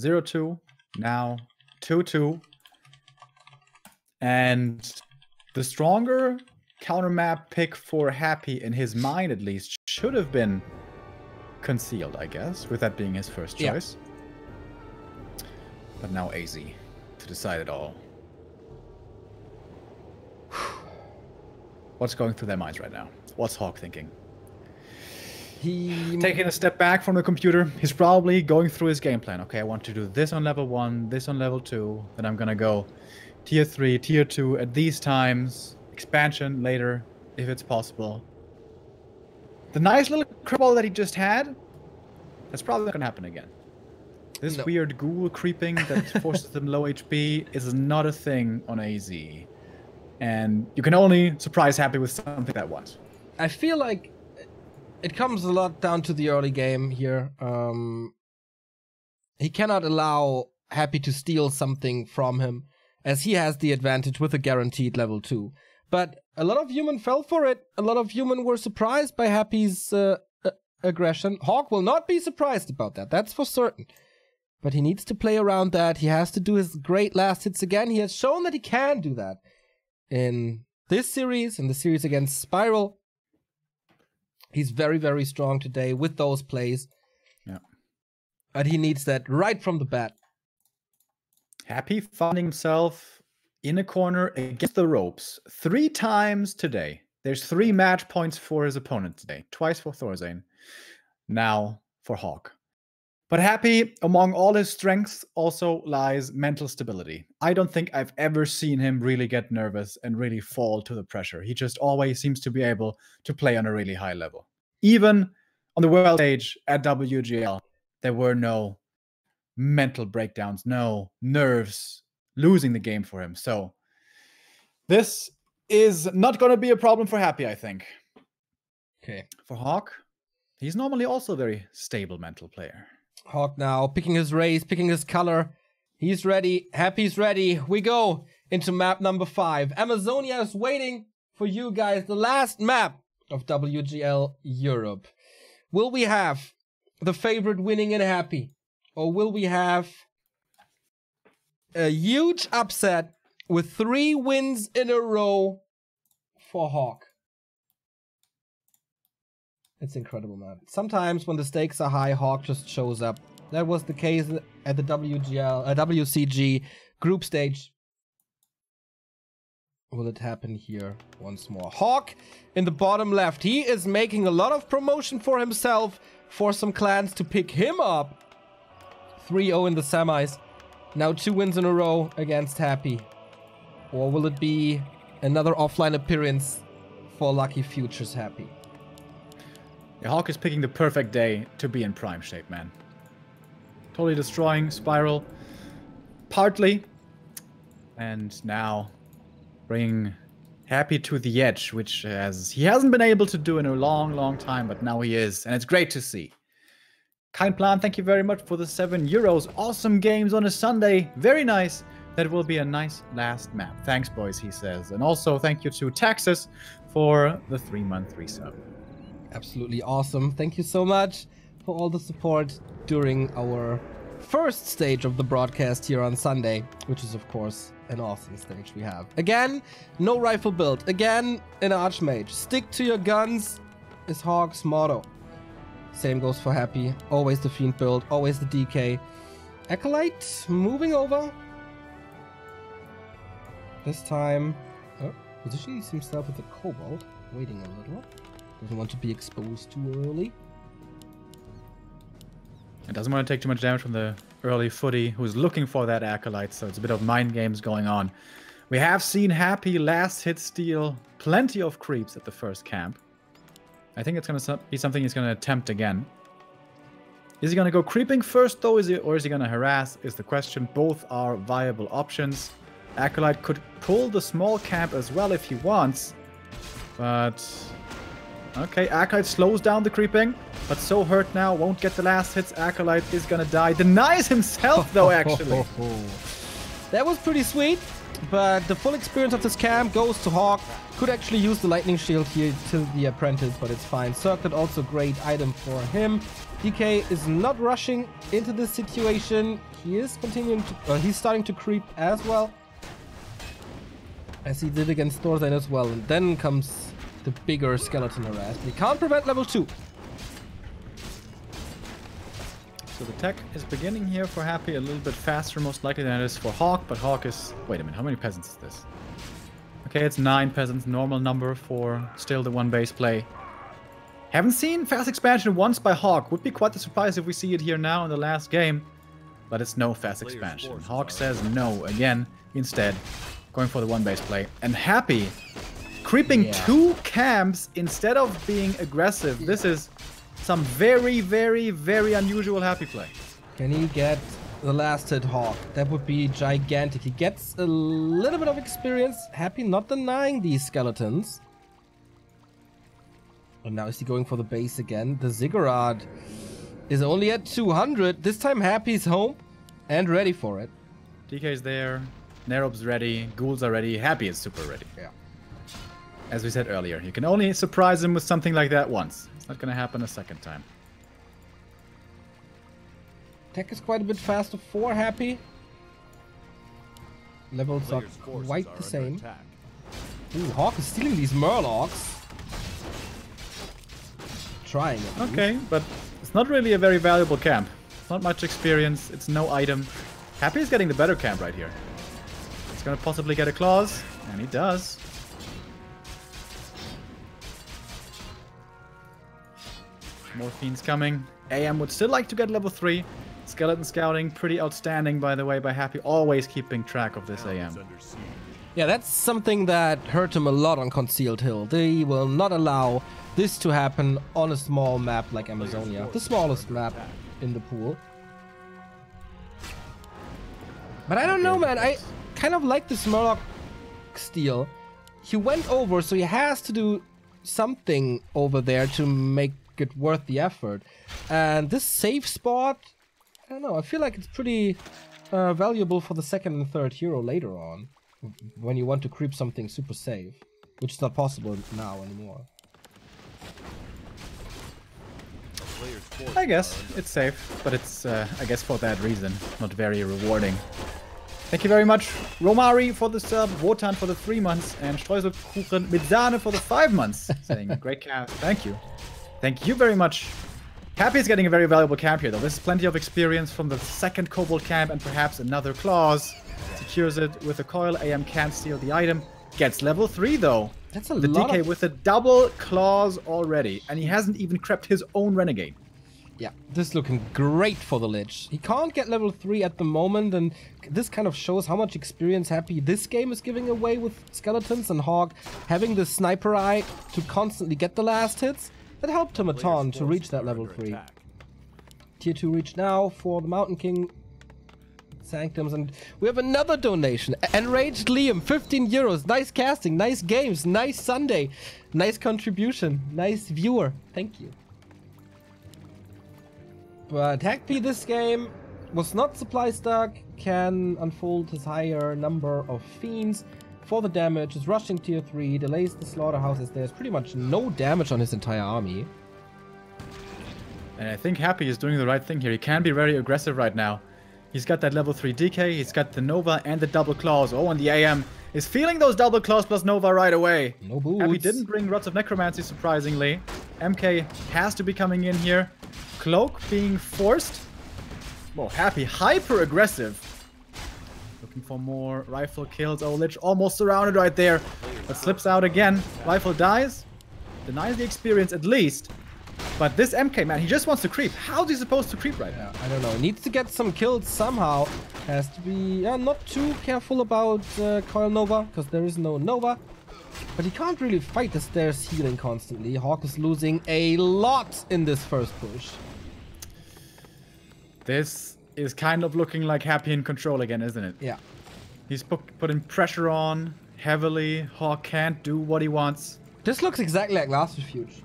0-2, now 2-2. And the stronger counter map pick for Happy, in his mind at least, should have been Concealed, I guess, with that being his first choice. Yeah. But now AZ to decide it all. What's going through their minds right now? What's HawK thinking? Taking a step back from the computer, he's probably going through his game plan. Okay, I want to do this on level 1, this on level 2, then I'm gonna go tier 3, tier 2 at these times, expansion later, if it's possible. The nice little curveball that he just had, that's probably not gonna happen again. This weird ghoul creeping that forces them low HP is not a thing on AZ. And you can only surprise Happy with something that once. I feel like it comes a lot down to the early game here. He cannot allow Happy to steal something from him, as he has the advantage with a guaranteed level 2. But a lot of human fell for it. A lot of human were surprised by Happy's aggression. HawK will not be surprised about that, that's for certain. But he needs to play around that. He has to do his great last hits again. He has shown that he can do that in this series, in the series against Spiral. He's very, very strong today with those plays. Yeah. But he needs that right from the bat. Happy finding himself in a corner against the ropes 3 times today. There's 3 match points for his opponent today. Twice for Thorzane. Now for HawK. But Happy, among all his strengths, also lies mental stability. I don't think I've ever seen him really get nervous and really fall to the pressure. He just always seems to be able to play on a really high level. Even on the world stage at WGL, there were no mental breakdowns, no nerves losing the game for him. So this is not going to be a problem for Happy, I think. Okay. For HawK, he's normally also a very stable mental player. HawK now picking his race, picking his color. He's ready. Happy's ready. We go into map number 5. Amazonia is waiting for you guys. The last map of WGL Europe. Will we have the favorite winning in Happy? Or will we have a huge upset with 3 wins in a row for HawK? It's incredible, man. Sometimes when the stakes are high, HawK just shows up. That was the case at the WCG group stage. Will it happen here once more? HawK in the bottom left. He is making a lot of promotion for himself, for some clans to pick him up. 3-0 in the semis. Now 2 wins in a row against Happy. Or will it be another offline appearance for Lucky Futures Happy? Yeah, HawK is picking the perfect day to be in prime shape, man. Totally destroying Spiral. Partly. And now bringing Happy to the edge, which he hasn't been able to do in a long, long time, but now he is. And it's great to see. Kind Plan, thank you very much for the €7. Awesome games on a Sunday. Very nice. That will be a nice last map. Thanks, boys, he says. And also thank you to Texas for the 3-month resub. Absolutely awesome. Thank you so much for all the support during our first stage of the broadcast here on Sunday, which is, of course, an awesome stage we have. Again, no rifle build. Again, an Archmage. Stick to your guns is HawK's motto. Same goes for Happy. Always the Fiend build. Always the DK. Acolyte moving over. This time, positions himself with a Cobalt. Waiting a little. Doesn't want to be exposed too early. It doesn't want to take too much damage from the early footy, who's looking for that Acolyte, so it's a bit of mind games going on. We have seen Happy last hit steal plenty of creeps at the first camp. I think it's going to be something he's going to attempt again. Is he going to go creeping first, though, or is he going to harass, is the question. Both are viable options. Acolyte could pull the small camp as well if he wants, but... Okay, Acolyte slows down the creeping, but so hurt now, won't get the last hits. Acolyte is gonna die. Denies himself, though, actually. That was pretty sweet, but the full experience of this camp goes to HawK. Could actually use the Lightning Shield here to the Apprentice, but it's fine. Circlet, also great item for him. DK is not rushing into this situation. He is continuing to... he's starting to creep as well, as he did against Thorzane as well. And then comes the bigger skeleton harass. He can't prevent level 2. So the tech is beginning here for Happy a little bit faster, most likely, than it is for HawK. But HawK is... Wait a minute, how many peasants is this? Okay, it's 9 peasants, normal number for still the 1 base play. Haven't seen fast expansion once by HawK. Would be quite the surprise if we see it here now in the last game. But it's no fast expansion. HawK says no again, instead going for the 1 base play. And Happy creeping 2 camps instead of being aggressive. This is some very, very, very unusual Happy play. Can he get the last hit HawK? That would be gigantic. He gets a little bit of experience. Happy not denying these skeletons. And now is he going for the base again? The Ziggurat is only at 200. This time Happy's home and ready for it. DK's there. Nerob's ready. Ghouls are ready. Happy is super ready. Yeah. As we said earlier, you can only surprise him with something like that once. It's not gonna happen a second time. Tech is quite a bit faster for Happy. Levels are Players' forces quite are the under same. attack. Ooh, HawK is stealing these Murlocs. Trying it. Okay, but it's not really a very valuable camp. It's not much experience. It's no item. Happy is getting the better camp right here. He's gonna possibly get a clause, and he does. More fiends coming. AM would still like to get level 3. Skeleton scouting, pretty outstanding, by the way, by Happy. Always keeping track of this Town is AM. under siege. Yeah, that's something that hurt him a lot on Concealed Hill. They will not allow this to happen on a small map like Amazonia. The smallest map in the pool. But I don't know, man. I kind of like this Murloc steal. He went over, so he has to do something over there to make it worth the effort. And this safe spot, I don't know. I feel like it's pretty valuable for the second and third hero later on, when you want to creep something super safe, which is not possible now anymore. Players' forces I guess are under it's safe, but it's, I guess for that reason, not very rewarding. Thank you very much, Romari, for the sub, Wotan for the 3 months, and Streuselkuchen mit Sahne for the 5 months. Saying, great camp. Thank you. Thank you very much. Happy is getting a very valuable camp here, though. This is plenty of experience from the second Kobold camp and perhaps another clause. Secures it with a coil. AM can't steal the item. Gets level 3, though. That's a The lot DK of... with a double clause already, and he hasn't even crept his own Renegade. Yeah, this is looking great for the Lich. He can't get level 3 at the moment, and this kind of shows how much experience Happy this game is giving away with Skeletons, and HawK having the Sniper Eye to constantly get the last hits. That helped him a ton to reach that level 3. Tier 2 reach now for the Mountain King Sanctums, and we have another donation. Enraged Liam, 15 euros. Nice casting, nice games, nice Sunday, nice contribution, nice viewer. Thank you. But Hackpy this game was not supply stuck, can unfold his higher number of fiends for the damage, is rushing tier 3, delays the slaughterhouses. There's pretty much no damage on his entire army. And I think Happy is doing the right thing here. He can be very aggressive right now. He's got that level 3 DK, he's got the Nova and the double claws. Oh, and the AM is feeling those double claws plus Nova right away. No boots. Happy didn't bring Rods of Necromancy, surprisingly. MK has to be coming in here. Cloak being forced. Whoa, Happy hyper aggressive. Looking for more rifle kills. Oh, Lich almost surrounded right there. But slips out again. Rifle dies. Denies the experience at least. But this MK, man, he just wants to creep. How's he supposed to creep right now? I don't know. Needs to get some kills somehow. Has to be not too careful about Coil Nova, because there is no Nova. But he can't really fight as there's healing constantly. HawK is losing a lot in this first push. This is kind of looking like Happy in control again, isn't it? Yeah. He's putting pressure on heavily. HawK can't do what he wants. This looks exactly like last refuge.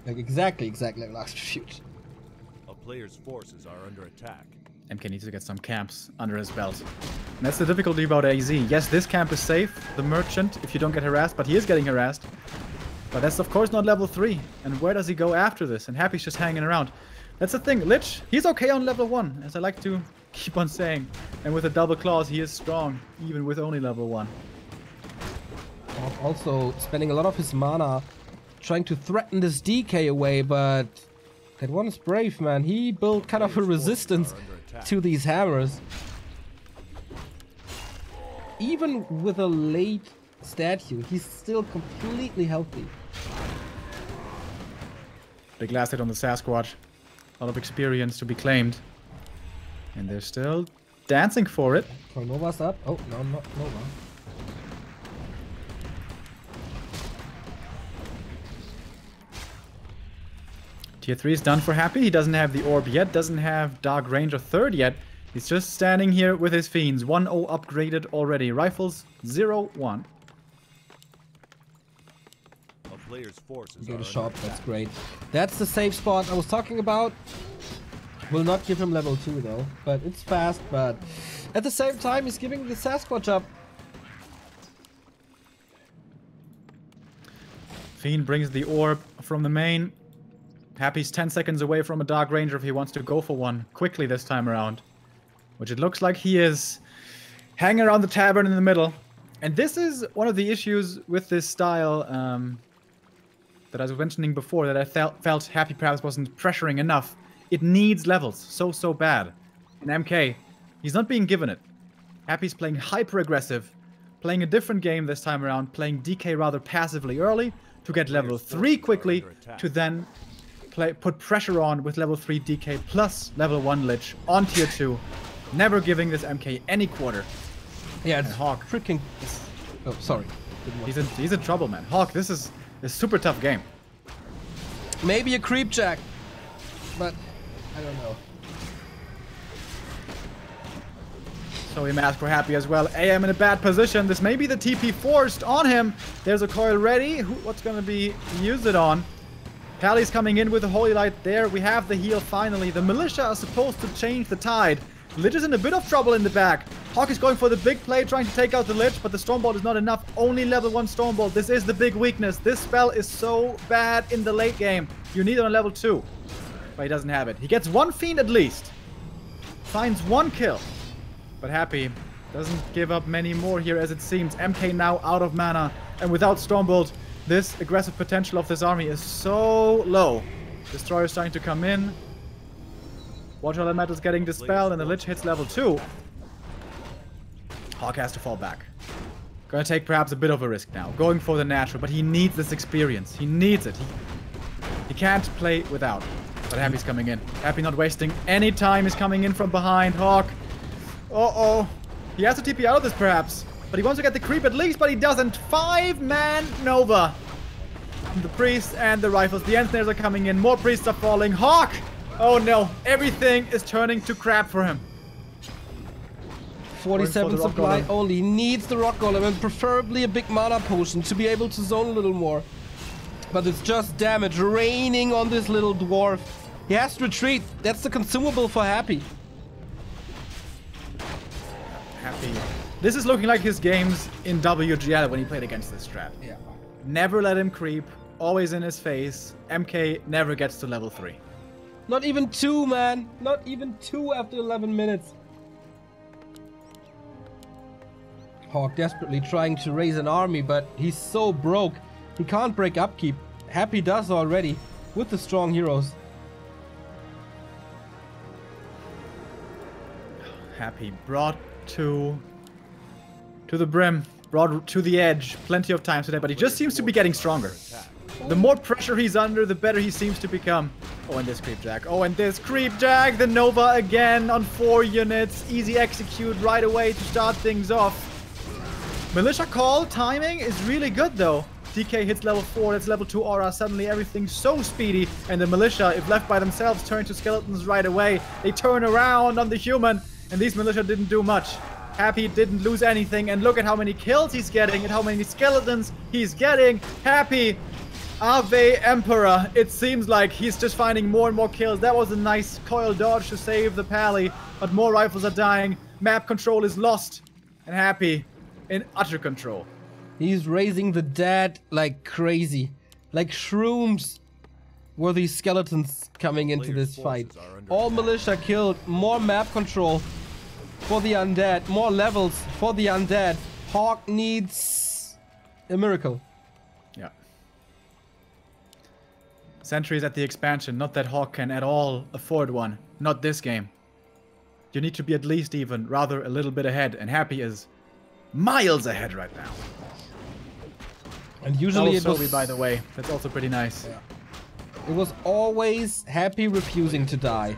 Like exactly like last refuge. A player's forces are under attack. MK needs to get some camps under his belt. And that's the difficulty about AZ. Yes, this camp is safe, the Merchant, if you don't get harassed, but he is getting harassed. But that's of course not level 3. And where does he go after this? And Happy's just hanging around. That's the thing, Lich, he's okay on level 1, as I like to keep on saying. And with a double claws, he is strong, even with only level 1. Also spending a lot of his mana trying to threaten this DK away, but that one is brave, man. He built kind of a resistance to these hammers. Even with a late statue, he's still completely healthy. Big last hit on the Sasquatch. A lot of experience to be claimed. And they're still dancing for it. So Nova's up. Oh, no, not Nova. Tier 3 is done for Happy. He doesn't have the orb yet, doesn't have Dark Ranger 3rd yet. He's just standing here with his fiends. 1-0 upgraded already. Rifles 0-1. A player's forces Get are a shot, under that's attack. great. That's the safe spot I was talking about. Will not give him level 2 though, but it's fast, but at the same time he's giving the Sasquatch up. Fiend brings the orb from the main. Happy's 10 seconds away from a Dark Ranger if he wants to go for one quickly this time around. Which it looks like he is hanging around the tavern in the middle. And this is one of the issues with this style that I was mentioning before, that I felt Happy perhaps wasn't pressuring enough. It needs levels so bad. In MK, he's not being given it. Happy's playing hyper-aggressive, playing a different game this time around, playing DK rather passively early to get level 3 quickly, to then put pressure on with level 3 DK plus level 1 Lich on tier 2, never giving this MK any quarter. Yeah, it's HawK. freaking... Oh, sorry. He's in trouble, man. HawK, this is a super tough game. Maybe a creep jack, but I don't know. So we mask for Happy as well. AM in a bad position. This may be the TP forced on him. There's a coil ready. What's going to be used it on? Pally's coming in with the Holy Light there. We have the heal finally. The Militia are supposed to change the tide. Lich is in a bit of trouble in the back. HawK is going for the big play, trying to take out the Lich, but the Stormbolt is not enough. Only level 1 Stormbolt. This is the big weakness. This spell is so bad in the late game. You need it on level 2. But he doesn't have it. He gets 1 Fiend at least. Finds 1 kill. But Happy doesn't give up many more here as it seems. MK now out of mana. And without Stormbolt, this aggressive potential of this army is so low. Destroyer is starting to come in. Water Elemental's getting dispelled and the Lich hits level 2. HawK has to fall back. Gonna take perhaps a bit of a risk now. Going for the natural, but he needs this experience. He needs it. He can't play without. But Happy's coming in. Happy not wasting any time. He's coming in from behind. HawK. Uh-oh. He has to TP out of this perhaps. But he wants to get the creep at least, but he doesn't. 5-man Nova. The priests and the rifles. The Engineers are coming in. More priests are falling. HawK! Oh no. Everything is turning to crap for him. 47 supply only. Needs the Rock Golem and preferably a big mana potion to be able to zone a little more. But it's just damage raining on this little dwarf. He has to retreat. That's the consumable for Happy. Happy. This is looking like his games in WGL when he played against this strat. Yeah. Never let him creep. Always in his face. MK never gets to level 3. Not even 2, man. Not even 2 after 11 minutes. HawK desperately trying to raise an army, but he's so broke. He can't break upkeep. Happy does already with the strong heroes. Happy brought to the brim, brought to the edge plenty of times today, but he just seems to be getting stronger. The more pressure he's under, the better he seems to become. Oh, and this creep jack. Oh, and this creep jack. The Nova again on 4 units. Easy execute right away to start things off. Militia call timing is really good though. DK hits level 4, that's level 2 aura. Suddenly everything's so speedy. And the Militia, if left by themselves, turn to skeletons right away. They turn around on the human. And these Militia didn't do much. Happy didn't lose anything. And look at how many kills he's getting and how many skeletons he's getting. Happy. Ave Emperor. It seems like he's just finding more and more kills. That was a nice coil dodge to save the Pally. But more rifles are dying. Map control is lost. And Happy in utter control. He's raising the dead like crazy. Like shrooms were these skeletons coming into this fight. All Militia killed. More map control for the undead. More levels for the undead. HawK needs a miracle. Yeah. Sentries at the expansion. Not that HawK can at all afford one. Not this game. You need to be at least even, rather a little bit ahead. And Happy is miles ahead right now. And usually it was... by the way. That's also pretty nice. Yeah. It was always Happy refusing to die.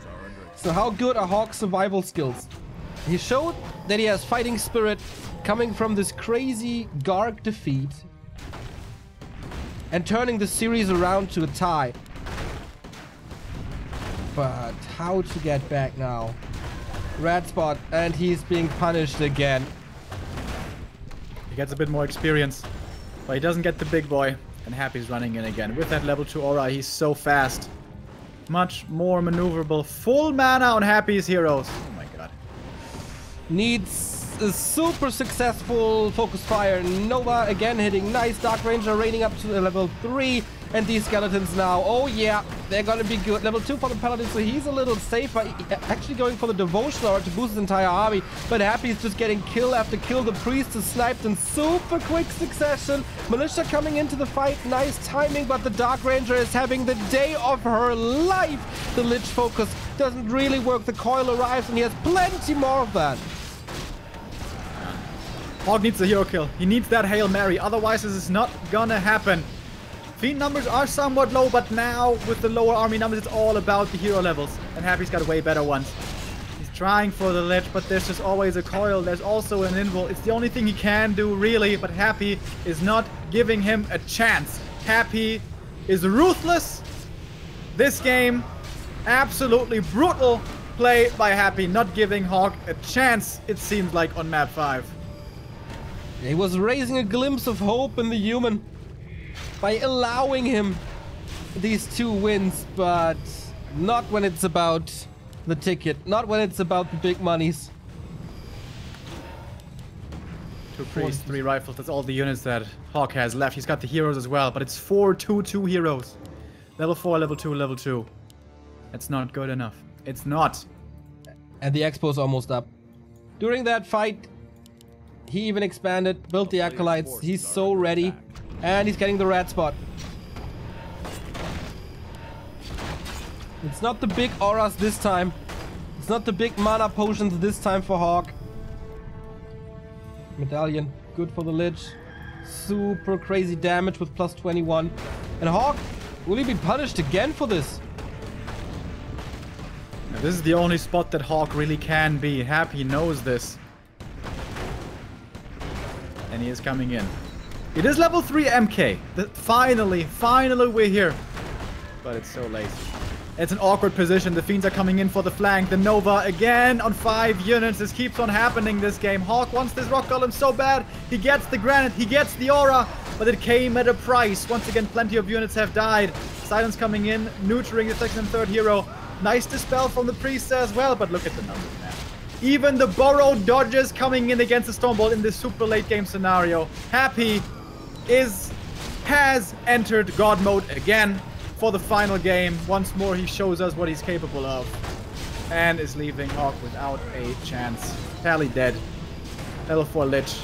So how good are HawK's survival skills? He showed that he has fighting spirit coming from this crazy Garg defeat and turning the series around to a tie. But how to get back now? Red spot, and he's being punished again. He gets a bit more experience, but he doesn't get the big boy. And Happy's running in again. With that level 2 aura, he's so fast. Much more maneuverable. Full mana on Happy's heroes. Oh my god. Needs a super successful focus fire. Nova again hitting nice. Dark Ranger raining up to level 3. And these skeletons now, oh yeah, they're gonna be good. Level 2 for the Paladin, so he's a little safer. Actually going for the Devotion Aura to boost his entire army. But Happy's just getting kill after kill. The Priest is sniped in super quick succession. Militia coming into the fight, nice timing, but the Dark Ranger is having the day of her life. The Lich focus doesn't really work. The coil arrives and he has plenty more of that. HawK needs a hero kill. He needs that Hail Mary, otherwise this is not gonna happen. Fiend numbers are somewhat low, but now with the lower army numbers, it's all about the hero levels. And Happy's got way better ones. He's trying for the ledge, but there's just always a coil. There's also an invul. It's the only thing he can do, really, but Happy is not giving him a chance. Happy is ruthless. This game, absolutely brutal play by Happy, not giving HawK a chance, it seems like, on map 5. He was raising a glimpse of hope in the human by allowing him these 2 wins, but not when it's about the ticket, not when it's about the big monies. 2 priests, 3 rifles, that's all the units that HawK has left. He's got the heroes as well, but it's 4 2-2 heroes. Level 4, level 2, level 2. That's not good enough. It's not. And the expo's almost up. During that fight, he even expanded, built the acolytes. He's so ready. And he's getting the red spot. It's not the big auras this time. It's not the big mana potions this time for HawK. Medallion, good for the Lich. Super crazy damage with plus 21. And HawK, will he be punished again for this? Now, this is the only spot that HawK really can be. Happy knows this. And he is coming in. It is level 3 MK. Finally we're here. But it's so late. It's an awkward position. The Fiends are coming in for the flank. The Nova again on 5 units. This keeps on happening this game. HawK wants this Rock Golem so bad. He gets the Granite. He gets the Aura. But it came at a price. Once again, plenty of units have died. Silence coming in. Neutering the 2nd and 3rd hero. Nice Dispel from the Priest as well. But look at the numbers, man. Even the borrowed dodges coming in against the Stormbolt in this super late game scenario. Happy has entered God mode again for the final game. Once more he shows us what he's capable of. And is leaving HawK without a chance. Tally dead. Level 4 Lich.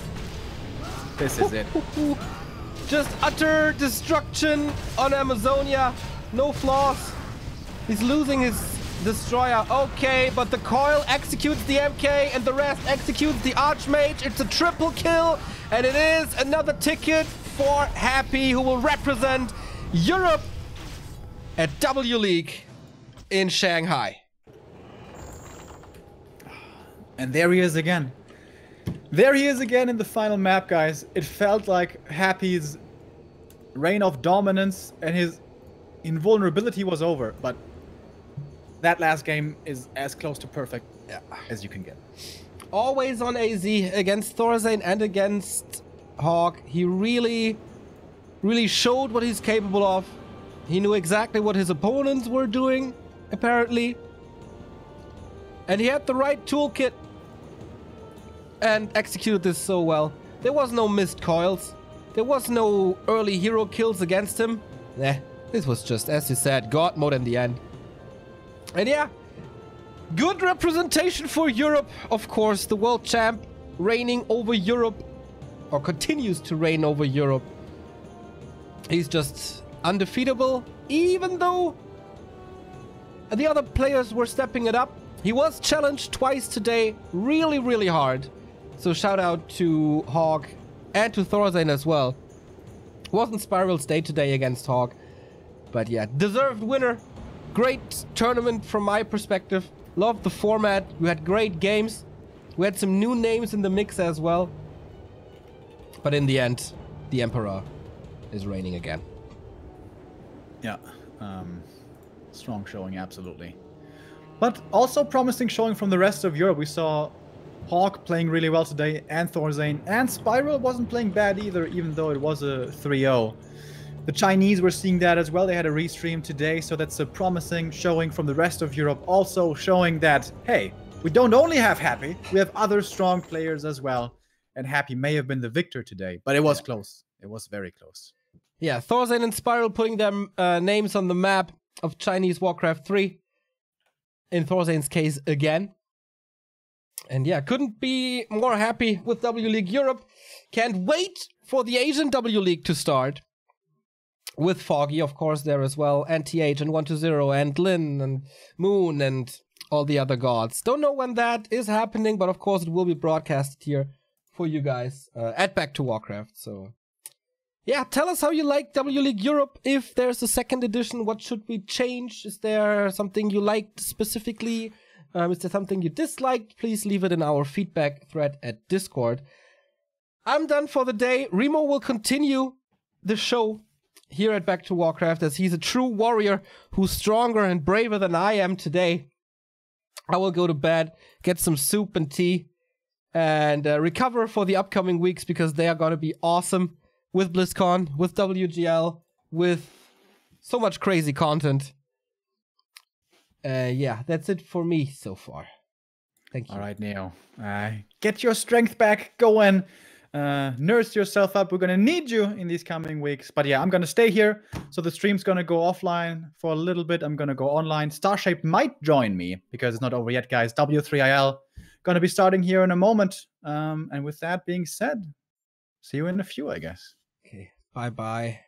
This is it. Just utter destruction on Amazonia. No flaws. He's losing his destroyer. Okay, but the coil executes the MK and the rest executes the Archmage. It's a triple kill. And it is another ticket for Happy, who will represent Europe at W League in Shanghai. And there he is again. There he is again in the final map, guys. It felt like Happy's reign of dominance and his invulnerability was over, but that last game is as close to perfect as you can get. Always on AZ against Thorazane and against HawK. He really showed what he's capable of. He knew exactly what his opponents were doing, apparently. And he had the right toolkit and executed this so well. There was no missed coils. There was no early hero kills against him. Nah, this was just, as you said, God mode in the end. And yeah, good representation for Europe, of course. The world champ reigning over Europe, or continues to reign over Europe. He's just undefeatable, even though the other players were stepping it up. He was challenged twice today, really hard. So shout out to HawK and to Thorazane as well. Wasn't Spiral's day today against HawK, but yeah, deserved winner. Great tournament from my perspective. Loved the format. We had great games. We had some new names in the mix as well. But in the end, the Emperor is reigning again. Yeah, strong showing, absolutely. But also promising showing from the rest of Europe. We saw HawK playing really well today, and Thorzane, and Spiral wasn't playing bad either, even though it was a 3-0. The Chinese were seeing that as well. They had a restream today, so that's a promising showing from the rest of Europe. Also showing that, hey, we don't only have Happy, we have other strong players as well. And Happy may have been the victor today, but it was close. It was very close. Yeah, Thorzane and Spiral putting their names on the map of Chinese Warcraft 3. In Thorzane's case, again. And yeah, couldn't be more happy with W League Europe. Can't wait for the Asian W League to start. With Foggy, of course, there as well. And TH and 120 and Lin and Moon and all the other gods. Don't know when that is happening, but of course it will be broadcasted here for you guys at Back to Warcraft. So yeah, tell us how you like W League Europe. If there's a second edition, what should we change? Is there something you liked specifically? Is there something you disliked? Please leave it in our feedback thread at Discord. I'm done for the day. Remo will continue the show here at Back to Warcraft as he's a true warrior who's stronger and braver than I am today. I will go to bed, get some soup and tea, and recover for the upcoming weeks because they are going to be awesome. With BlizzCon, with WGL, with so much crazy content. Yeah, that's it for me so far. Thank you. All right, Neo. Get your strength back. Go and nurse yourself up. We're going to need you in these coming weeks. But yeah, I'm going to stay here. So the stream's going to go offline for a little bit. I'm going to go online. Starshape might join me because it's not over yet, guys. W3IL going to be starting here in a moment. And with that being said, see you in a few, I guess. Okay, bye-bye.